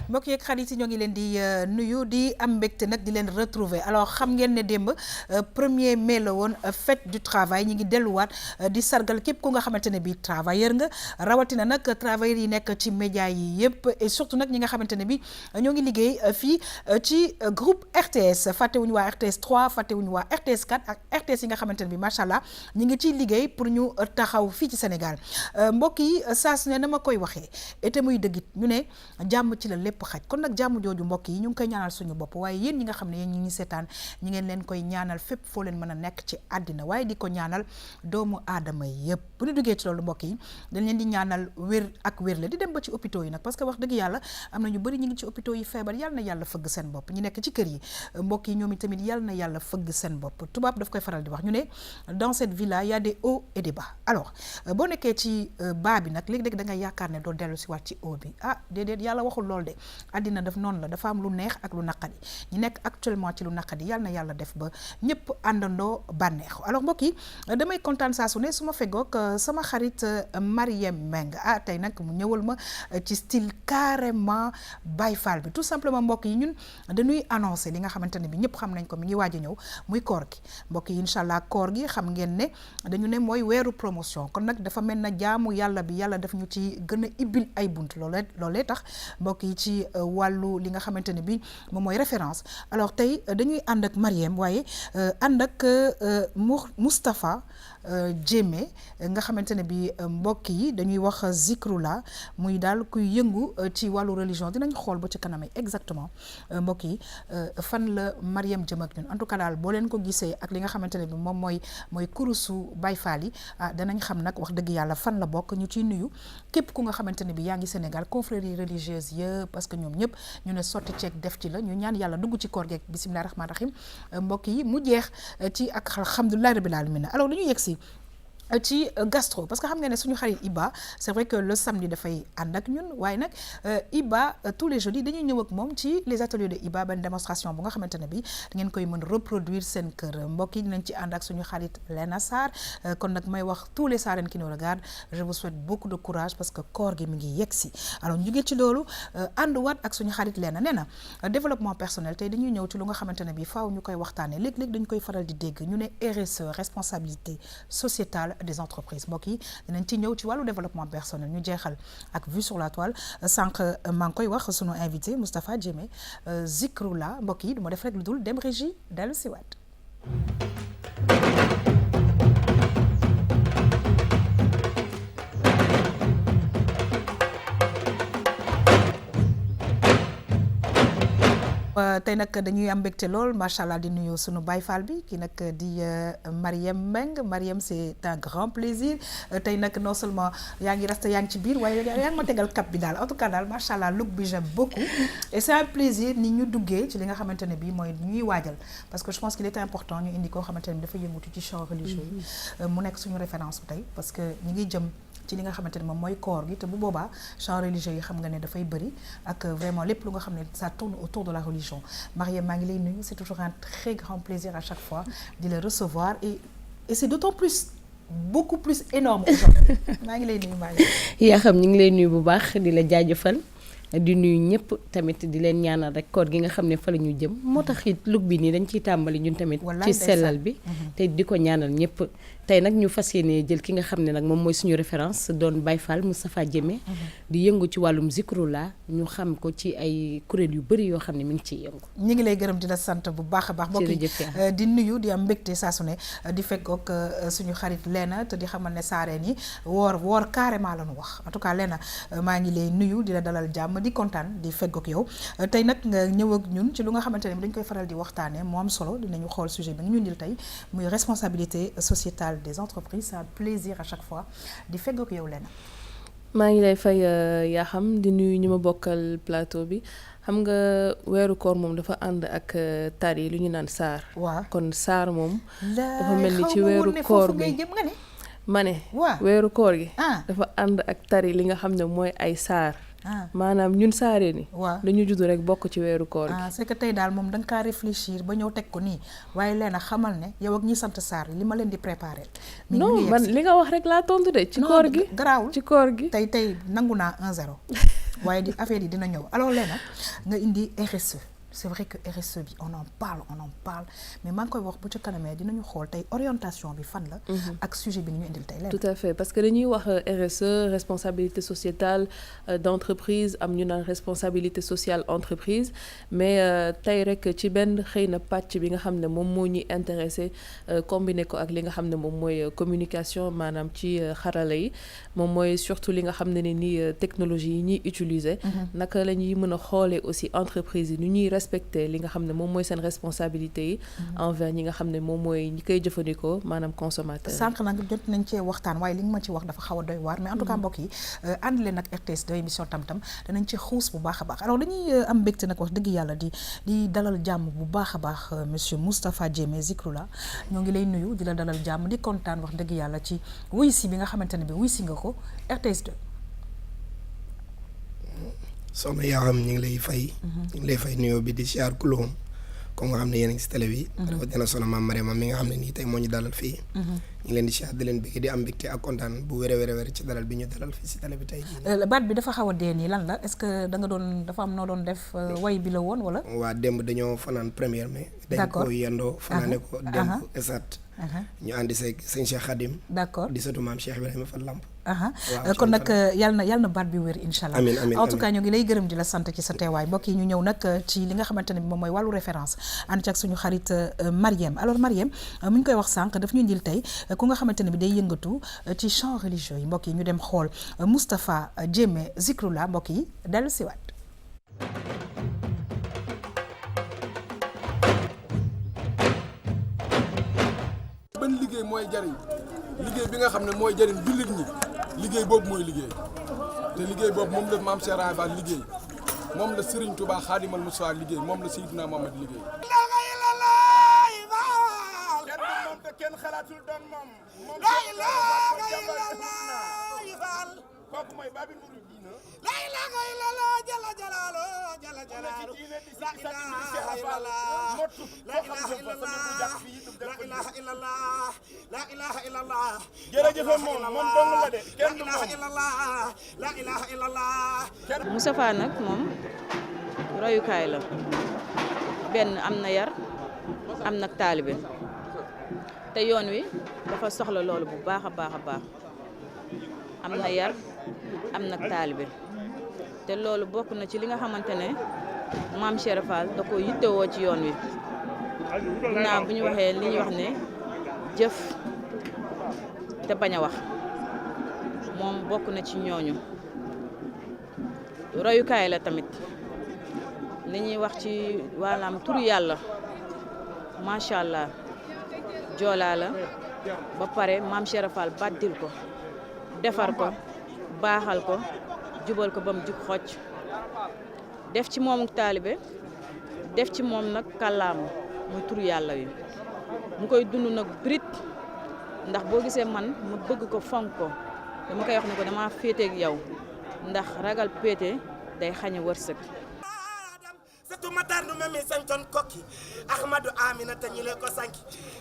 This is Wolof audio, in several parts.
mbokk yeeg xarit yi ñoo ngi leen di nuyu di am mbégte nag di leen retrouver alors xam ngeen ne démb 1er mai la woon fête du travail ñi ngi delluwaat di sargal képp ku nga xamante ne bi travailleur nga rawatina nag travailleurs yi nekk ci média yi yëpp et surtout nag ñi nga xamante ne bi ñoo ngi liggéey fii ci groupe RTS fàttewuñu waa RTS 3 fàttewuñu waa RTS 4 ak RTS yi nga xamante ne bi macha allah ñi ngi ciy liggéey pour ñu taxaw fii ci Sénégal mbokk yi saa su ne na ma koy waxee te muy dëggit ñu ne jàmm ci la lépp xaj kon nag jàmm jooju mbokk yi ñu ngi koy ñaanal suñu bopp waaye yéen ñi nga xam ne yéen ñi ngi seetaan ñi ngeen leen koy ñaanal fépp foo leen mën a nekk ci àddina waaye di ko ñaanal doomu aadama yëpp bu ñu duggee ci loolu mbokk yi dañ leen di ñaanal wér ak wér la di dem ba ci hôpitaux yi nag parce que wax dëgg yàlla am na ñu bëri ñi ngi ci hôpitaux yi feebar yàlla na yàlla fëgg seen bopp ñi nekk ci kër yi mbokk yi ñoom tamit yàlla na yàlla fëgg seen bopp tubaab daf koy faral di wax ñu ne dans cette vie là y a des hauts et des bas alors boo nekkee ci bas bi nag léegi-léegi da ngay yaakaar ne doo dellu si waat ci haut bi déedéet yàlla waxul lool de àddina daf noonu la dafa am lu neex ak lu naqadi ñi nekk actuellement ci lu naqadi yàlla na yàlla def ba ñëpp àndandoo bànneexu alors mbokk yi damay kontaan saa su ne su ma feggoog sama xarit Mariem Meng tey nag mu ñëwal ma ci style carrément Baye Fall bi tout simplement mbokk yi ñun dañuy annoncé li nga xamante ne bi ñëpp xam nañ ko mi ngi waaj a ñëw muy koor gi mbokk yi incha allah koor gi xam ngeen ne dañu ne mooy weeru promotion kon nag dafa mel na jaamu yàlla bi yàlla daf ñu ci gën a ibbil ay bunt loolee tax mbokk yi ci wàllu li nga xamante ne bi moom mooy référence alors tey dañuy ànd ak Mariem waaye ànd ak Moustapha Jémé nga xamante ne bi mbokk yi dañuy wax Zikrula muy daal kuy yëngu ci wàllu religion dinañ xool ba ci kanam exactement mbokk yi fan la Mariem jëm ak ñun en tout cas daal boo leen ko gisee ak li nga xamante ne bi moom mooy kurusu Baye Fall yi danañ xam nag wax dëgg yàlla fan la bokk ñu ciy nuyu képp ku nga xamante ne bi yaa ngi Sénégal confrérie religieuse yëpp parce que ñoom ñëpp ñu ne sotti ceeg def ci la ñu ñaan yàlla dugg ci koor geeg bisimilah rahmaani rahim mbokk yi mu jeex ci ak alhamdulilah rabbil alamin alors dañuy yegg si ci gastro parce que xam nga ne suñu xarit Iba c'est vrai que le samedi dafay ànd ak ñun waaye nag Iba tous les jeudis dañuy ñëw ak moom ci les ateliers de Iba benn démonstration bu nga xamante ne bi ngeen koy mën reproduire seen kër mbokk yi dinañ ci ànd ak suñu xarit Lena Sarr kon nag may wax tous les Sarènes qui nous regardent je vous souhaite beaucoup de courage parce que koor gi mi ngi yegg si alors ñu ngi ci loolu ànduwaat ak suñu xarit Lena nee na développement personnel tey dañuy ñëw ci lu nga xamante ne bi faaw ñu koy waxtaanee léeg-léeg dañ koy faral di dégg ñu ne RSE responsabilité sociétale des entreprises mbokk yi dinañ ci ñëw ci wàllu développement personnel ñu jeexal ak vue sur la toile sànq maa ngi koy wax sunu invité Moustapha Jémé Zikrula mbokk yi du ma def rek lu dul dem régie dellu si waat tey nag dañuy am mbégte lool macha allah di nuyu sunu Baye Fall bi kii nag di Mariem Meng Mariem c'est un grand plaisir tey nag non seulement yaa ngi resté yaa ngi ci biir waaye yaa ngi ma tegal cap bi daal en tout cas daal macha allah look bi j'aime beaucoup et c'est un plaisir ni ñu duggee ci li nga xamante ne bii mooy ñuy waajal parce que je pense qu'il était important ñu indi koo xamante ne dafa yëngutu ci champ religieux yi mu nekk suñu référence bu tey parce que ñi ngi jëm ci li nga xamante ne moom mooy koor gi te bu boobaa champ religieux yi xam nga ne dafay bëri ak vraiment lépp lu nga xam ne ça tourne autour de la religion Mariem maa ngi lay nuyu c'est toujours un très grand plaisir à chaque fois de le recevoir et c'est d'autant plus beaucoup plus énorme aujourd'hui maa ngi lay nuyu Mariem yaa xam ñu ngi lay nuyu bu baax di la jaajëfal di nuyu ñëpp tamit di leen ñaanal rek koor gi nga xam ne fa la ñu jëm moo tax it lug bi nii dañ ciy tàmbali ñun tamit ci sellal bi te di ko ñaanal ñëpp tey nag ñu fas yéene jël ki nga xam ne nag moom mooy suñu référence doon Baye Fall Moustapha Jémé di yëngu ci wàllum Zikrula ñu xam ko ci ay kuréel yu bëri yoo xam ne mi ngi ciy yëngu ñi ngi lay gërëm di la sant bu baax a baax mbokk yi di nuyu di am mbégte saa su ne di fekkook suñu xarit Lena te di xamal ne saareen yi woor carrément la ñu wax en tout cas Lena maa ngi lay nuyu di la dalal jàmm di kontaan di fekkook yow tey nag nga ñëw ak ñun ci lu nga xamante ne dañ koy faral di waxtaanee mu am solo dinañu xool sujet bi nga ñu indil tey muy responsabilité sociétale des entreprises c'est un plaisir à chaque fois di feggoog yow Lena maa ngi lay fay yaa xam di nuyu ñu ma bokkal plateau bi xam nga weeru koor moom dafa ànd ak tar yi lu ñu naan saar waaw kon saar moom dafa mel ni ci weeru koor bi ma ne weeru koor gi dafa ànd ak tar yi li nga xam ne mooy ay saar maanaam ñun saaree ni dañu judd rek bokk ci weeru koor gi c'est que tey daal moom da nga kaa réfléchir ba ñëw teg ko nii waaye Lena xamal ne yow ak ñi sant Sarr li ma leen di préparer non man li nga wax rek laa tontu de ci koor gi garaawul ci koor gi tey nangu naa 1-0 waaye di affaire yi dina ñëw alors Léna nga indi RSE. C'est vrai que RSE bi on en parle mais maa ngi koy wax bu ci kanamee dinañu xool tey orientation bi fan la. ak sujet bi ni ñu indil tey tout à fait parce que dañuy wax RSE responsabilité sociétale d'entreprise am ñu naan responsabilité sociale entreprise mais tey rek ci benn xëy na pàcc bi nga xam ne moom moo ñuy intéressé combiné ko ak li nga xam ne moom mooy communication maanaam ci xarala yi moom mooy surtout li nga xam ne ni technologie yi ñuy utiliser. naka la ñuy mën a xoolee aussi entreprise yi nu ñuy respecter li nga xam ne moom mooy seen responsabilité yi envers ñi nga xam ne moom mooy ñi koy jëfandikoo maanaam consommateur. sànq nag jot nañ cee waxtaan waaye li nga ma ci wax dafa xaw a doy waar mais en tout cas mbokk yi ànd leen ak RTS 2 émission tam-tam danañ ci xuus bu baax a baax alors dañuy am mbégte nag wax dëgg yàlla di dalal jàmm bu baax a baax monsieur Moustapha Diémé Zikroullah ñoo ngi lay nuyu di la dalal jàmm di kontaan wax dëgg yàlla ci wuy si bi nga xamante ne bi wuy si nga ko RTS 2. soxna yaa xam ñu ngi lay fay. ñu ngi lay fay nuyoo bi di siyaar kuloom comme nga xam ne yéen a ngi si télé bi. dafa dina soxna maam Mariama mi nga xam ne nii tey moo ñu dalal fii. ñu ngi leen di siyaar di leen bëgg di am mbégte ak kontaan bu wér ci dalal bi ñu dalal fii si télé bi tey jii. baat bi dafa xaw a dee nii lan la est-ce que da nga doon dafa am noo doon def way bi la woon wala. waa démb dañoo fanaan première mai. d'accord dañ ko yendoo fanaane ko démb esat ñu àndi seeg sëñ Cheikh Khadim. d'accord di sëtu maam Cheikh Ibrahima Fall Lamp. kon nag yàlla na baat bi wér incha allah. amiin en tout cas ñu ngi lay gërëm di la sant ci sa teewaay mbokk yi ñu ñëw nag ci li nga xamante ne bi moom mooy wàllu référence ànd ci ak suñu xarit Mariem alors Mariem mu ñu koy wax sànq daf ñu indil tey ku nga xamante ne bi day yëngatu ci chant religieux yi mbokk yi ñu dem xool Moustapha Diémé Zikroullah mbokk yi dellu siwaat. ban liggéey mooy jariñ liggéey bi nga xam ne mooy jariñ jullit ñi liggéey boobu mooy liggéey te liggéey boobu moom la maam Cheikh Ibra Fall liggéey moom la Serigne Touba Xaadimal Mustafa liggéey moom la Seydina Muhammad liggéey. kenn xalaatul doon moom. la ilaha illallah kooku mooy Babil Mouridina. la ilaha illallah jalla jalalo jalla jalalo. la ilaha illallah la ilaha illallah la ilaha illallah la ilaha illallah. jërëjëf moom dong la de kenn du moom. la ilaha illallah. Moustapha nag moom royukaay la benn am na yar am nag taalibe te yoon wi dafa soxla loolu bu baax a baax a baax am na yar am nag taalibe te loolu bokk na ci li nga xamante ne maam Cheikh Fall da ko yittewoo ci yoon wi ginnaaw bu ñu waxee li ñuy wax ne jëf te bañ a wax moom bokk na ci ñooñu royukaay la tamit li ñuy wax ci wàllam turu yàlla macha allah joolaa la ba pare maam Cheikh Fall bàddil ko defar ko baaxal ko jubal ko ba mu jub xocc def ci moomu taalibe def ci moom nag kàllaamu muy turu yàlla wi mu koy dund nag brit ndax boo gisee man mu bëgg ko fonk ko dama koy wax ne ko dama féeteeg yow ndax ragal péete day xañe wërsëg surtout Matar nu memi sañtoon kokki Ahmadou Amina te ñi lee ko sànki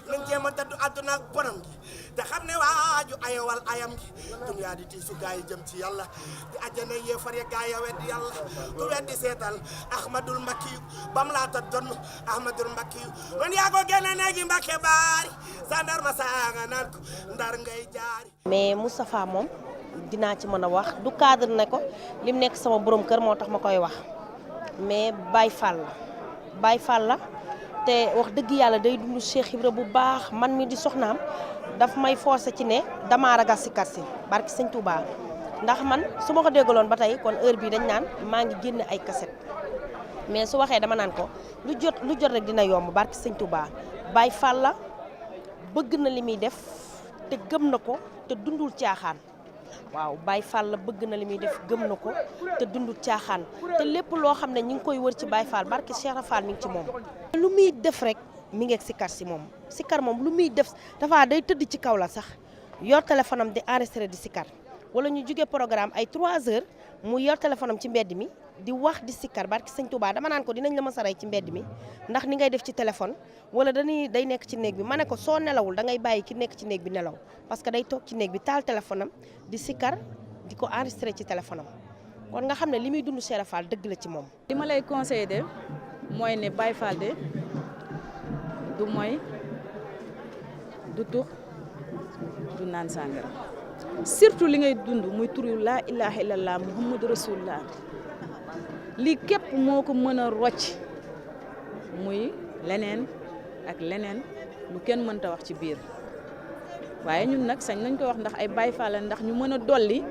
nañ jéem a dëddu àdduna ak bonam gi te xam ne waaju ayowal ayam gi duniyaa di tiisu gaa yi jëm ci yàlla di àjjana yéefar ya gaa ya weddi yàlla ku weddi seetal Ahmadul Mbakkiyu bam laata donn Ahmadul Mbakkiyu man yaa ko génne néegi Mbàkke baari sandar ma saaga naan ko ndar ngay jaari mais Moustapha moom dinaa ci mën a wax du cadre ne ko lim nekk sama borom kër moo tax ma koy wax mais Baye Fall la te wax dëgg yàlla day dund Cheikh Ibra bu baax man mi di soxnaam daf may forcé ci ne damaa ragal si karsi barki sëñ Touba ndax man su ma ko déggaloon ba tey kon heure bii dañ naan maa ngi génne ay cassette mais su waxee dama naan ko lu jot rek dina yomb barki sëñ Touba Baye Fall la bëgg na li muy def te gëm na ko te dundul caaxaan waaw Baye Fall la bëgg na li muy def gëm na ko te dundul caaxaan te lépp loo xam ne ñi ngi koy wër ci Baye Fall barki Cheikh Fall mi ngi ci moom lu muy def rek mi ngi ak sikar si moom sikar moom lu muy def dafa day tëdd ci kaw la sax yor téléphone am di enregistré di sikar wala ñu jógee programme ay 3 heures mu yor téléphone am ci mbedd mi di wax di sikar barki sëñ Touba dama naan ko dinañ la mës a rey ci mbedd mi ndax ni ngay def ci téléphone wala day nekk ci néeg bi ma ne ko soo nelawul da ngay bàyyi ki nekk ci néeg bi nelaw parce que day toog ci néeg bi taal téléphone am di sikar di ko enregistré ci téléphone am kon nga xam ne li muy dund Cheikh Fall dëgg la ci moom. li ma lay conseillé de mooy ne Baye Fall de du mooy du tux du naan sàngara surtout li ngay dund muy turu laa ilaha illallah muhammadu rasulullah lii képp moo ko mën a rocc muy leneen ak leneen lu kenn mënta wax ci biir waaye ñun nag sañ nañ ko wax ndax ay Baye Fall ndax ñu mën a dolli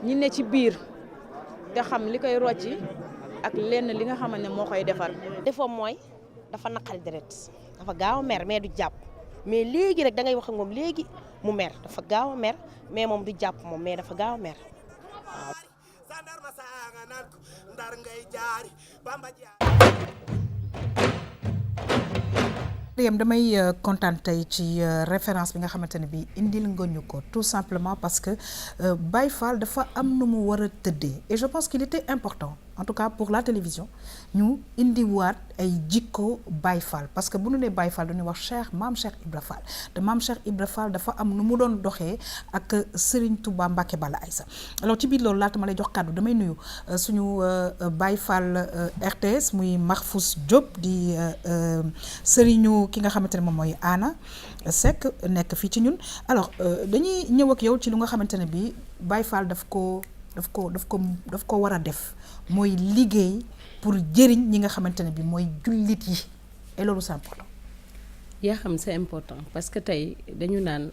ñi ne ci biir te xam li koy rocci ak lenn li nga xamante ne moo koy defar. defoo mooy dafa naqari deret dafa gaaw a mer mais du jàpp mais léegi rek da ngay wax ak moom léegi mu mer dafa gaaw a mer mais moom du jàpp moom mais dafa gaaw a mer waaw. Mariam damay kontaan tey ci référence bi nga xamante ne bi indil nga ñu ko tout simplement parce que Baye Fall dafa am nu mu war a tëddee et je pense qu'il était important en tout cas pour la télévision ñu indiwaat ay jikko Baye Fall parce que bu ñu nee Baye Fall dañuy wax maam Cheikh Ibra Fall te maam Cheikh Ibra Fall dafa am nu mu doon doxee ak Serigne Touba Mbacké Balla Aïssa alors ci biir loolu laata ma lay jox kàddu damay nuyu suñu Baye Fall RTS muy Mahfous Diop di Serigne ki nga xamante ne moom mooy Anna Seck nekk fii ci ñun alors dañuy ñëw ak yow ci lu nga xamante ne bi Baye Fall daf ko war a def mooy liggéey pour jëriñ ñi nga xamante ne bi mooy jullit yi et loolu c'est important. yaa xam c'est important parce que tey dañu naan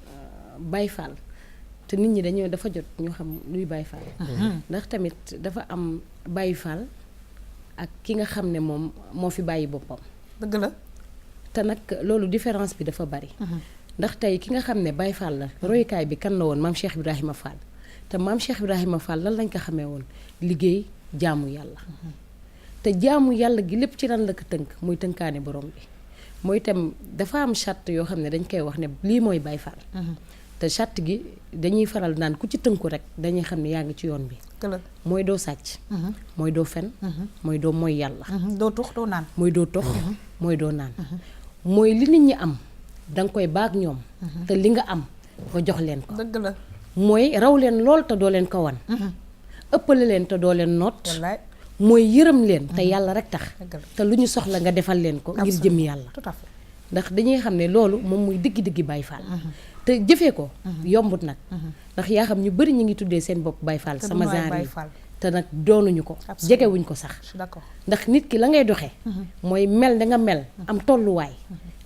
Baye Fall te nit ñi dafa jot ñu xam luy Baye Fall. ndax tamit dafa am Baye Fall ak ki nga xam ne moom moo fi bàyyi boppam. dëgg la. te nag loolu différence bi dafa bari. ndax tey ki nga xam ne Baye Fall la royukaay bi kan la woon maam Cheikh Ibrahima Fall te maam Cheikh Ibrahima Fall lan lañ ko xamee woon liggéey jaamu yàlla. te jaamu yàlla gi lépp ci lan la ko tënk muy tënkaane borom bi mooy itam dafa am charte yoo xam ne dañ koy wax ne lii mooy Baye Fall. te charte gi dañuy faral naan ku ci tënku rek dañuy xam ne yaa ngi ci yoon bi. mooy doo sàcc. mooy doo fen. mooy doo mooy yàlla. doo tux doo naan. mooy doo tox mooy doo naan. mooy li nit ñi am danga koy baag ñoom. te li nga am nga jox leen ko. dëgg la. mooy raw leen lool te doo leen ko wan. ëppale leen te doo leen noot. mooy yërëm leen te yàlla rek tax. te lu ñu soxla nga defal leen ko. ngir jëm yàlla. tout à fait. ndax dañuy xam ne loolu moom muy digg-digg Baye Fall. te jëfee ko. yombut nag. ndax yaa xam ñu bari ñu ngi tuddee seen bopp Baye Fall. sama genre yi te nag doonuñu ko. jegewuñ ko sax. d'accord ndax nit ki la ngay doxee. mooy mel da nga mel. am tolluwaay.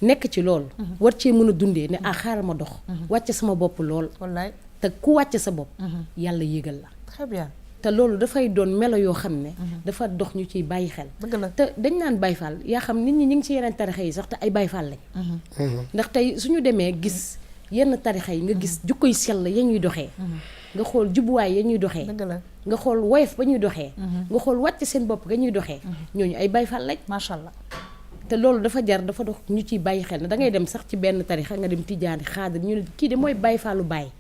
nekk ci loolu. war cee mën a dundee ne xaaral ma dox. wàcce sama bopp lool. wallaay te ku wàcce sa bopp. yàlla yégal la. très bien. te loolu dafay doon melo yoo xam ne. dafa dox ñu ciy bàyyi xel. dëgg la te dañ naan Baye Fall yaa xam nit ñi ñu ngi ci yeneen tarixa yi sax te ay Baye Fall lañ. ndax tey suñu demee gis yenn tarixa yi nga gis jukkoy sell ya ñuy doxee. nga xool jubuwaay ya ñuy doxee. dëgg la nga xool woyof ba ñuy doxee. nga xool wàcc seen bopp ga ñuy doxee. ñooñu ay Baye Fall lañ. macha allah. te loolu dafa dafa dox ñu ciy bàyyi xel ne dangay dem sax ci benn tarixa nga dem Tijaani Xaadir ñu ne kii de mooy Baye Fallu Baye.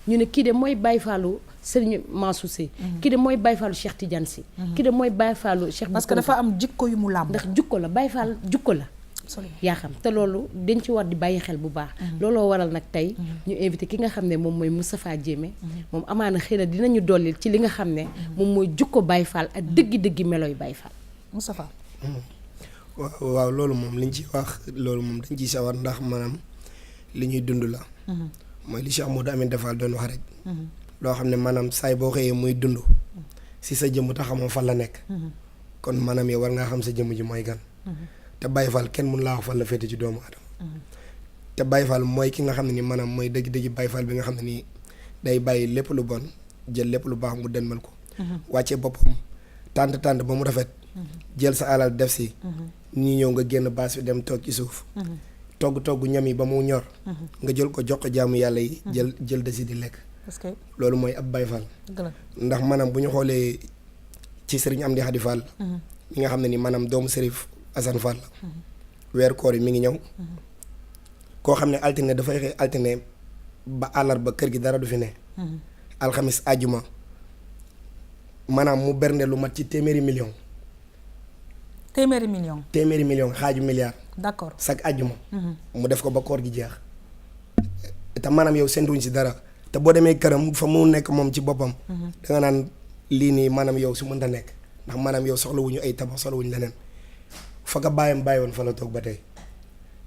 ñu ne kii de mooy Baye Fallu Serigne Mansour Sy. kii de mooy Baye Fallu Cheikh Tidiane Sy. kii de mooy Baye Fallu Cheikh. parce que dafa am jikko yu mu làmb. ndax jikko la Baye Fall jikko la. yaa xam te loolu dañ ci war di bàyyi xel bu baax. looloo waral nag tey ñu invité ki nga xam ne moom mooy Moustapha Diémé. moom amaana xëy na dinañu dollil ci li nga xam ne. moom mooy jikko Baye Fall ak dëggi-dëggi meloy Baye Fall. Moustapha. waaw loolu moom liñ ci wax loolu moom dañ ciy sawar ndax maanaam li ñuy dund la. mooy li Cheikh Modou Amine Fall doon wax rek. loo xam ne maanaam saay boo xëyee muy dund. si sa jëmm te xamoo fan la nekk. kon maanaam yow war ngaa xam sa jëmm ji mooy gan. te Baye Fall kenn mun laa wax fan la féete ci doomu aadama. te Baye Fall mooy ki nga xam ne ni maanaam mooy dëgg-dëgg Baye Fall bi nga xam ne nii day bàyyi lépp lu bon jël lépp lu baax mu dënmal ko. wàccee boppam tànt ba mu rafet. jël sa alal def si. ñi ñëw nga génn baas bi dem toog ci suuf. togg ñam yi ba mu ñor. nga jël ko jox ko jaamu yàlla yi. jël desi di lekk. parce que loolu mooy ab Baye Fall. ndax maanaam bu ñu xoolee ci Serigne Amdi Khady Fall. mi nga xam ne ni maanaam doomu Serif Assane Fall la. weer koor yi mi ngi ñëw. koo xam ne altine dafay xëy altine ba àllarba kër gi dara du fi ne. alxamis àjjuma maanaam mu bernde lu mat ci téeméeri million. téeméeri million xaaju milliard. d'accord chaque àjjuma. mu def ko ba koor gi jeex. te maanaam yow seentuñ si dara te boo demee këram fa mu nekk moom ci boppam. da nga naan lii nii maanaam yow su mënta nekk ndax maanaam yow soxlawuñu ay tabax soxlawuñu leneen fa ka bàyyam bàyyi woon fa la toog ba tey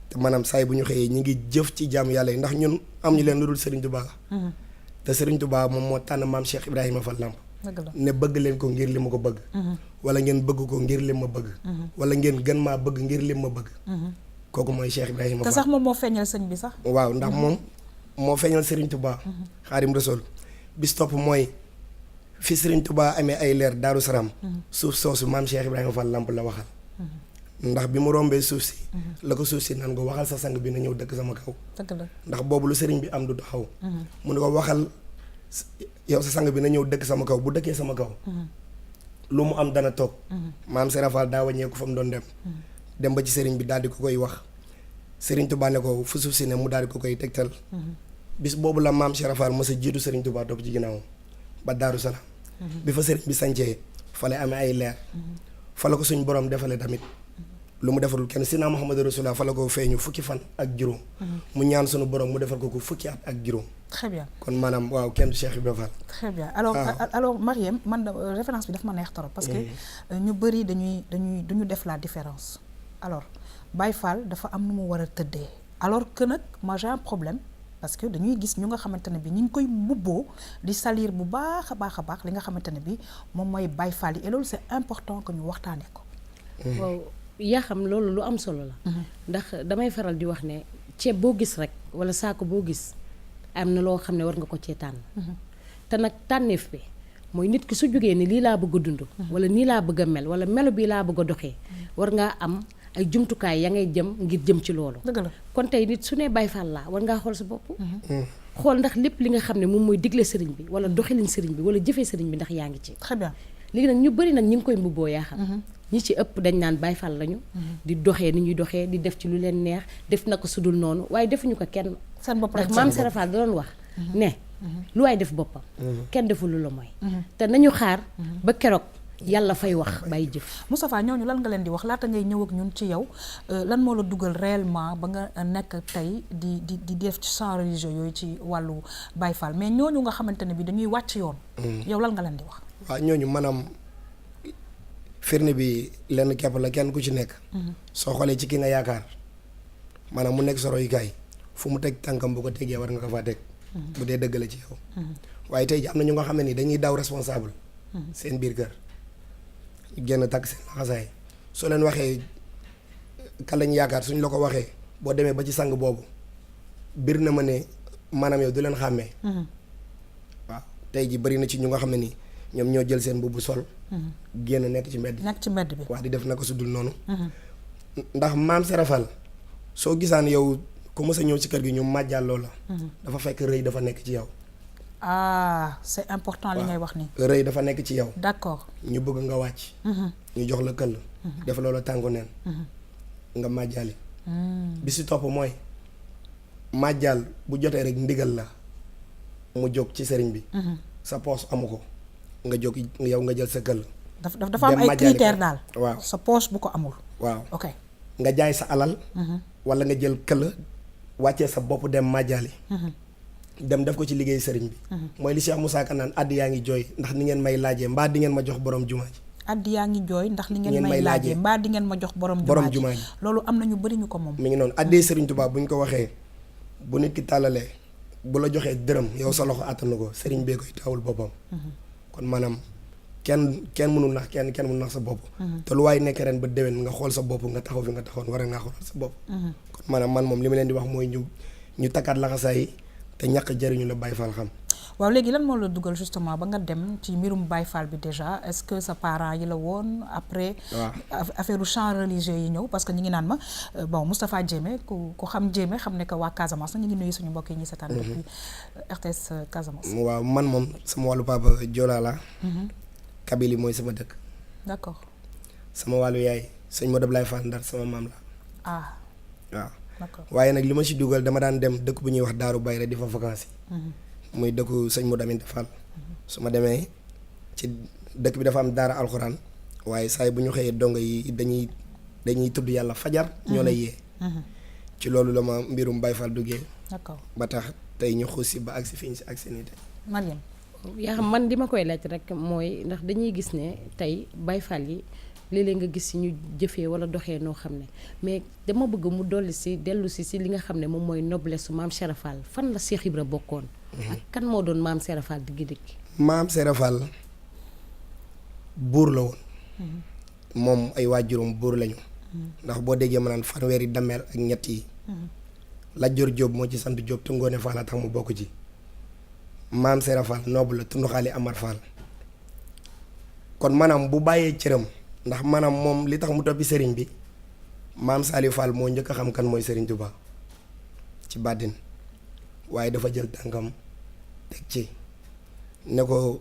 te maanaam saa yi bu ñu xëyee ñu ngi jëf ci jaamu yàlla yi ndax ñun am ñu leen lu dul Serigne Touba te Serigne Touba moom moo tànn maam Cheikh Ibrahima Fall Lamp ne bëgg leen ko ngir li ma ko bëgg wala ngeen bëgg ko ngir li ma bëgg wala ngeen gën maa bëgg ngir li ma bëgg kooku mooy Cheikh Ibrahima Fall te sax moom moo feeñal sëñ bi sax waaw ndax moom moo feeñal Serigne Touba Xaadim Rasul bis topp mooy fi Serigne Touba amee ay leer Daaru Salaam suuf soosu maam Cheikh Ibrahima Fall Lamp la waxal ndax bi mu rombee suuf si la ko suuf si naan ko waxal sa sang bi na ñëw dëkk sama kaw ndax boobu lu sëriñ bi am du taxaw mu ne ko waxal yow sa sang bi na ñëw dëkk sama kaw bu dëkkee sama kaw lu mu am dana toog maam Serap Fall daa wàññeeku fa mu doon dem ba ci sëriñ bi daal di ko koy wax sëriñ Touba ne ko fu suuf si ne mu daal di ko koy tegtal bis boobu la maam Serap Fall mos a jiitu sëriñ Touba topp ci ginnaawam ba Daaru Salaam bi fa sëriñ bi sancee fa la amee ay leer fa la ko suñ borom defale tamit lu mu defarul kenn Seydina Muhammadu Rasulullah fa la ko feeñu fukki fan ak juróom mu ñaan sunu borom mu defal ko fukki at ak juróom. très bien kon maanaam waaw kenn Cheikh Ibrahima Fall. très bien alors Mariem man référence bi daf ma neex trop parce que ñu bëri duñu def la différence alors Baye Fall dafa am nu mu war a tëddee alors que nag moi j'ai un problème parce que dañuy gis ñu nga xamante ne bi ñu ngi koy mbubboo di salir bu baax a baax li nga xamante ne bi moom mooy Baye Fall yi et loolu c'est important que ñu waxtaanee ko. waaw yaa xam loolu lu am solo la. ndax damay faral di wax ne ceeb boo gis rek wala saako boo gis am na loo xam ne war nga ko cee tànn. te nag tànneef bi mooy nit ki su jógee ni lii laa bëgg a dund. wala nii laa bëgg a mel wala melo bii laa bëgg a doxee. war ngaa am ay jumtukaay ya ngay jëm ngir jëm ci loolu. dëgg la kon tey nit su ne Baye Fall laa war ngaa xool sa bopp. xool ndax lépp li nga xam ne moom mooy digle sëriñ bi wala doxalin sëriñ bi wala jëfee sëriñ bi ndax yaa ngi ci. très bien léegi nag ñu bëri nag ñu ngi koy mbubboo yaa xam. ñi ci ëpp dañ naan Baye Fall lañu. di doxee ni ñuy doxee di def ci lu leen neex def na ko sudul noonu waaye defuñu ko kenn. seen bopp ndax maam Serap Fall da doon wax. ne lu waay def boppam. kenn deful lu la mooy. te nañu xaar ba keroog yàlla fay wax bàyyi jëf. Moustapha ñooñu lan nga leen di wax laata ngay ñëw ak ñun ci yow lan moo la dugal réellement ba nga nekk tey di def ci sans religieux yooyu ci wàllu Baye Fall mais ñooñu nga xamante ne bi dañuy wàcc yoon. yow lan nga leen di wax. waaw ñooñu maanaam firnde bi lenn képp la kenn ku ci nekk. soo xoolee ci ki nga yaakaar maanaam mu nekk sa royukaay fu mu teg tànkam bu ko tegee war nga ko faa teg. bu dee dëgg la ci yow. waaye tey ji am na ñu nga xam ne ni dañuy daw responsable. seen biir kër. génn takk seen laxasaay soo leen waxee kan lañ yaakaar suñ la ko waxee boo demee ba ci sang boobu bir na ma ne maanaam yow du leen xàmmee. waaw tey ji bari na ci ñu nga xam ne nii ñoom ñoo jël seen mbubb sol. génn nekk ci mbedd. nekk ci mbedd bi. waaw di def naka su dul noonu. ndax maam Serap Fall soo gisaan yow ku mës a ñëw ci kër gi ñu màjjal loola. dafa fekk rëy dafa nekk ci yow. ah c'est important li ngay wax ni rëy dafa nekk ci yow. d'accord ñu bëgg nga wàcc. ñu jox la këll. def loola tàngu neen. nga màjjali. bi si topp mooy màjjal bu jotee rek ndigal la mu jóg ci sëriñ bi. sa poos amu ko nga jóg yow nga jël sa këll. dafa am ay critères daal. waaw sa poos bu ko amul. waaw ok nga jaay sa alal. wala nga jël këll wàccee sa bopp dem màjjali. dem def ko ci liggéey sëriñ bi. mooy li Cheikh Moussa Ka naan addi yaa ngi jooy ndax ni ngeen may laajee mbaa di ngeen ma jox borom jumaa ji. addi yaa ngi jooy ndax li ngeen may laajee mbaa di ngeen ma jox borom jumaa ji loolu am na ñu bëri ñu ko moom. mi ngi noonu addee sëriñ Tuubaa bu ñu ko waxee bu nit ki tàllalee bu la joxee dërëm yow sa loxo àttanu ko sëriñ bee koy taawul boppam. kon maanaam kenn mënul nax kenn mënul nax sa bopp. te lu waay nekk ren ba déwén nga xool sa bopp nga taxaw fi nga taxawoon war nga xoolal sa bopp. kon maanaam man moom li ma leen di wax mooy ñu takkaat laxasaay te ñàkk jëriñu la Baye Fall xam. waaw léegi lan moo la dugal justement ba nga dem ci mbirum Baye Fall bi déjà est-ce que sa parents yi la woon après. affaire chant religieux yi ñëw parce que ñu ngi naan ma bon Moustapha Diémé ku xam Diémé xam ne que waa Casamance ñu ngi nuyu suñu mbokk yi ñuy seetaan depuis RTS Casamance. waaw man moom sama wàllu papa Joola la. Kabili mooy sama dëkk. d'accord. sama wàllu yaay sëñ Modou Ablaye Fall Ndar sama maam la. ah. waaw. d'accord waaye nag li ma si dugal dama daan dem dëkk bu ñuy wax Daaru Bayre di fa vacances yi. muy dëkku sëñ Modou Aminta Fall. su ma demee ci dëkk bi dafa am daara alxuraan waaye saa yi bu ñu xëyee dongo yi dañuy tudd yàlla fajar. ñoo lay yee. ci loolu la ma mbirum Baye Fall duggee. d'accord ba tax tey ñu xuus si ba agsi fi ñu si agsi nii tey. Mariam. yaa xam man di ma koy laaj rek mooy ndax dañuy gis ne tey Baye Fall yi léeg-léeg nga gis si ñu jëfee wala doxee noo xam ne mais dama bëgg mu dellu si li nga xam ne moom mooy noblesse su maam Serap Fall fan la Cheikh Ibra bokkoon. ak kan moo doon maam Serap Fall digg-digg. maam Serap Fall buur la woon. moom ay waajuram buur lañu. ndax boo déggee ma naan fanweeri dameel ak ñett yi. Lat Joor Jóob moo ci sant Jóob te Ngoone Fall a tax mu bokk ci. maam Serap Fall noobu la tundu xaali Amar Fall. kon maanaam bu bàyyee cëram. ndax maanaam moom li tax mu toppi sëriñ bi maam Saliou Fall moo njëkk a xam kan mooy Serigne Touba ci bàddin waaye dafa jël tànkam teg ci ne ko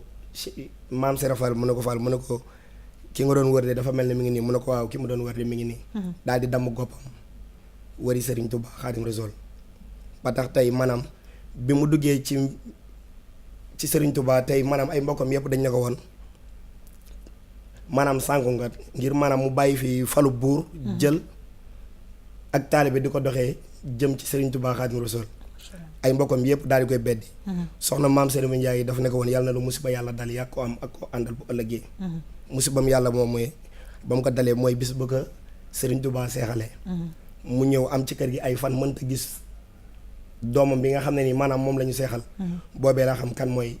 maam Serap Fall mu ne ko Fall mu ne ko ki nga doon wër de dafa mel ne mi ngi nii mu ne ko waaw ki mu doon wër de mi ngi nii. daal di damm goppam wëri Serigne Touba Xaadim Rasuul ba tax tey maanaam bi mu duggee ci Serigne Touba tey maanaam ay mbokkam yëpp dañ ne ko woon. maanaam sànku nga ngir maanaam mu bàyyi fi falu buur jël ak taalibe di ko doxee jëm ci Serigne Touba Xaadimu Rasuul ay mbokkam yëpp daal di koy beddi soxna maam Serigne Ndiaye yi daf ne ko woon yàlla na lu musiba yàlla dal yaa ko am ak ko àndal bu ëllëgee musibam yàlla moom mooy ba mu ko dalee mooy bis ba ko Serigne Touba seexalee mu ñëw am ci kër gi ay fan mënta gis doomam bi nga xam ne nii maanaam moom la ñu seexal boobee laa xam kan mooy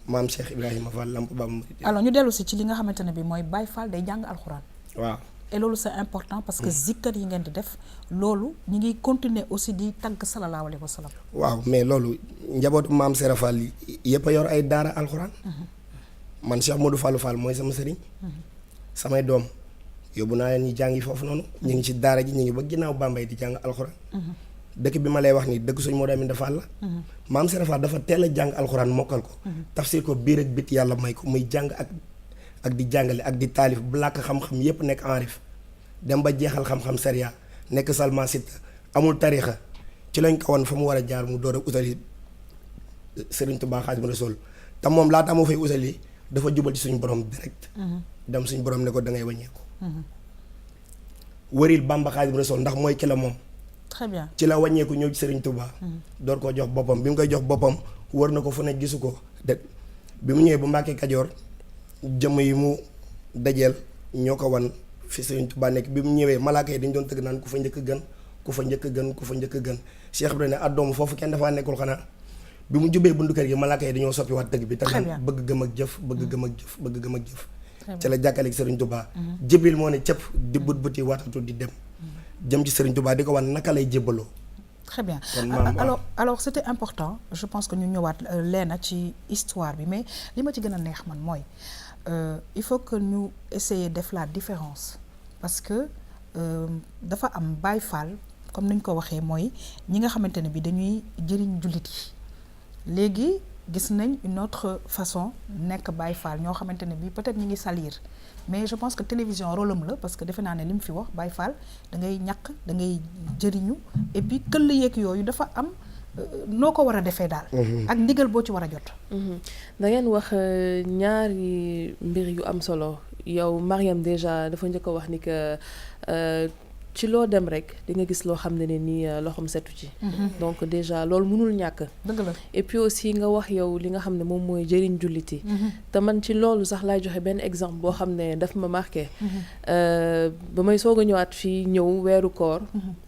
maam Cheikh Ibrahima Fall Lamp Baba Mourideen. alors ñu dellu si ci li nga xamante ne bi mooy Baye Fall day jàng alxuraan. waaw et loolu c'est important parce que zikkar yi ngeen di def loolu ñu ngi continuer aussi di tagg sallallahu alayhi wa sallam. waaw mais loolu njabootu maam Serap Fall yëpp a yor ay daara alxuraan. man Cheikh Modou Fallou Fall mooy sama sëriñ. samay doom yóbbu naa leen ñu jàngi foofu noonu. ñu ngi ci daara ji ñu ngi ba ginnaaw Bambey di jàng alxuraan. dëkk bi ma lay wax nii dëkk suñu Modou Aminta Fall la. maam Serap Fall dafa teel a jàng alxuraan mokkal ko. tafsir ko biir ak bit yàlla may ko muy jàng ak di jàngale ak di taalif bu làkk xam-xam yépp nekk enrif dem ba jeexal xam-xam sariya nekk salma sitta amul tarixa ci lañ ko woon fa mu war a jaar mu door a utali Serigne Touba Xaadimu Rasuul te moom laata moo fay utali dafa jubal ci suñu borom direct. dem suñu borom ne ko da ngay wàññeeku. wëril Bamba Xaadimu Rasuul ndax mooy ki la moom. très bien ci la wàññeeku ñëw ci Serigne Touba. door koo jox boppam bi mu koy jox boppam wër na ko fu ne gisu ko de bi mu ñëwee bu Mbàkke Kajoor jëmm yi mu dajeel ñoo ko wan fi Serigne Touba nekk bi mu ñëwee malaaka yi dañ doon tëgg naan ku fa njëkk gën ku fa njëkk gën ku fa njëkk gën Cheikh Ibrahima ne addoomu foofu kenn dafaa nekkul xanaa bi mu jubee buntu kër gi malaaka yi dañoo soppi waat tëgg bi. très bien bëgg gëm ak jëf bëgg gëm ak jëf bëgg gëm ak jëf. ci la jàkkaleeg Serigne Touba. Jibril moo ne cëpp di but buti waatatu di dem. jëm ci Serigne Touba di ko wan naka lay jébbaloo. très bien alors c'était important je pense que ñu ñëwaat leena ci histoire bi mais li ma ci gën a neex man mooy il faut que ñu essayer def la différence parce que dafa am Baye Fall comme ni ñu ko waxee mooy ñi nga xamante ne bi dañuy jëriñ jullit yi léegi gis nañ une autre façon nekk Baye Fall ñoo xamante ne bi peut-être ñi ngi salir mais je pense que télévision rôle am la parce que defe naa ne li mu fi wax Baye Fall da ngay ñàkk da ngay jëriñu et puis këll yeeg yooyu dafa am noo ko war a defee daal. ak ndigal boo ci war a jot. da ngeen wax ñaari mbir yu am solo yow Mariam déjà dafa njëkk a wax ni que ci loo dem rek di nga gis loo xam ne nii loxoom setu ci. donc déjà loolu mënul ñàkk. dëgg la et puis aussi nga wax yow li nga xam ne moom mooy jëriñ jullit yi. te man ci loolu sax laay joxe benn exemple boo xam ne daf ma marqué. ba may soog a ñëwaat fii ñëw weeru koor.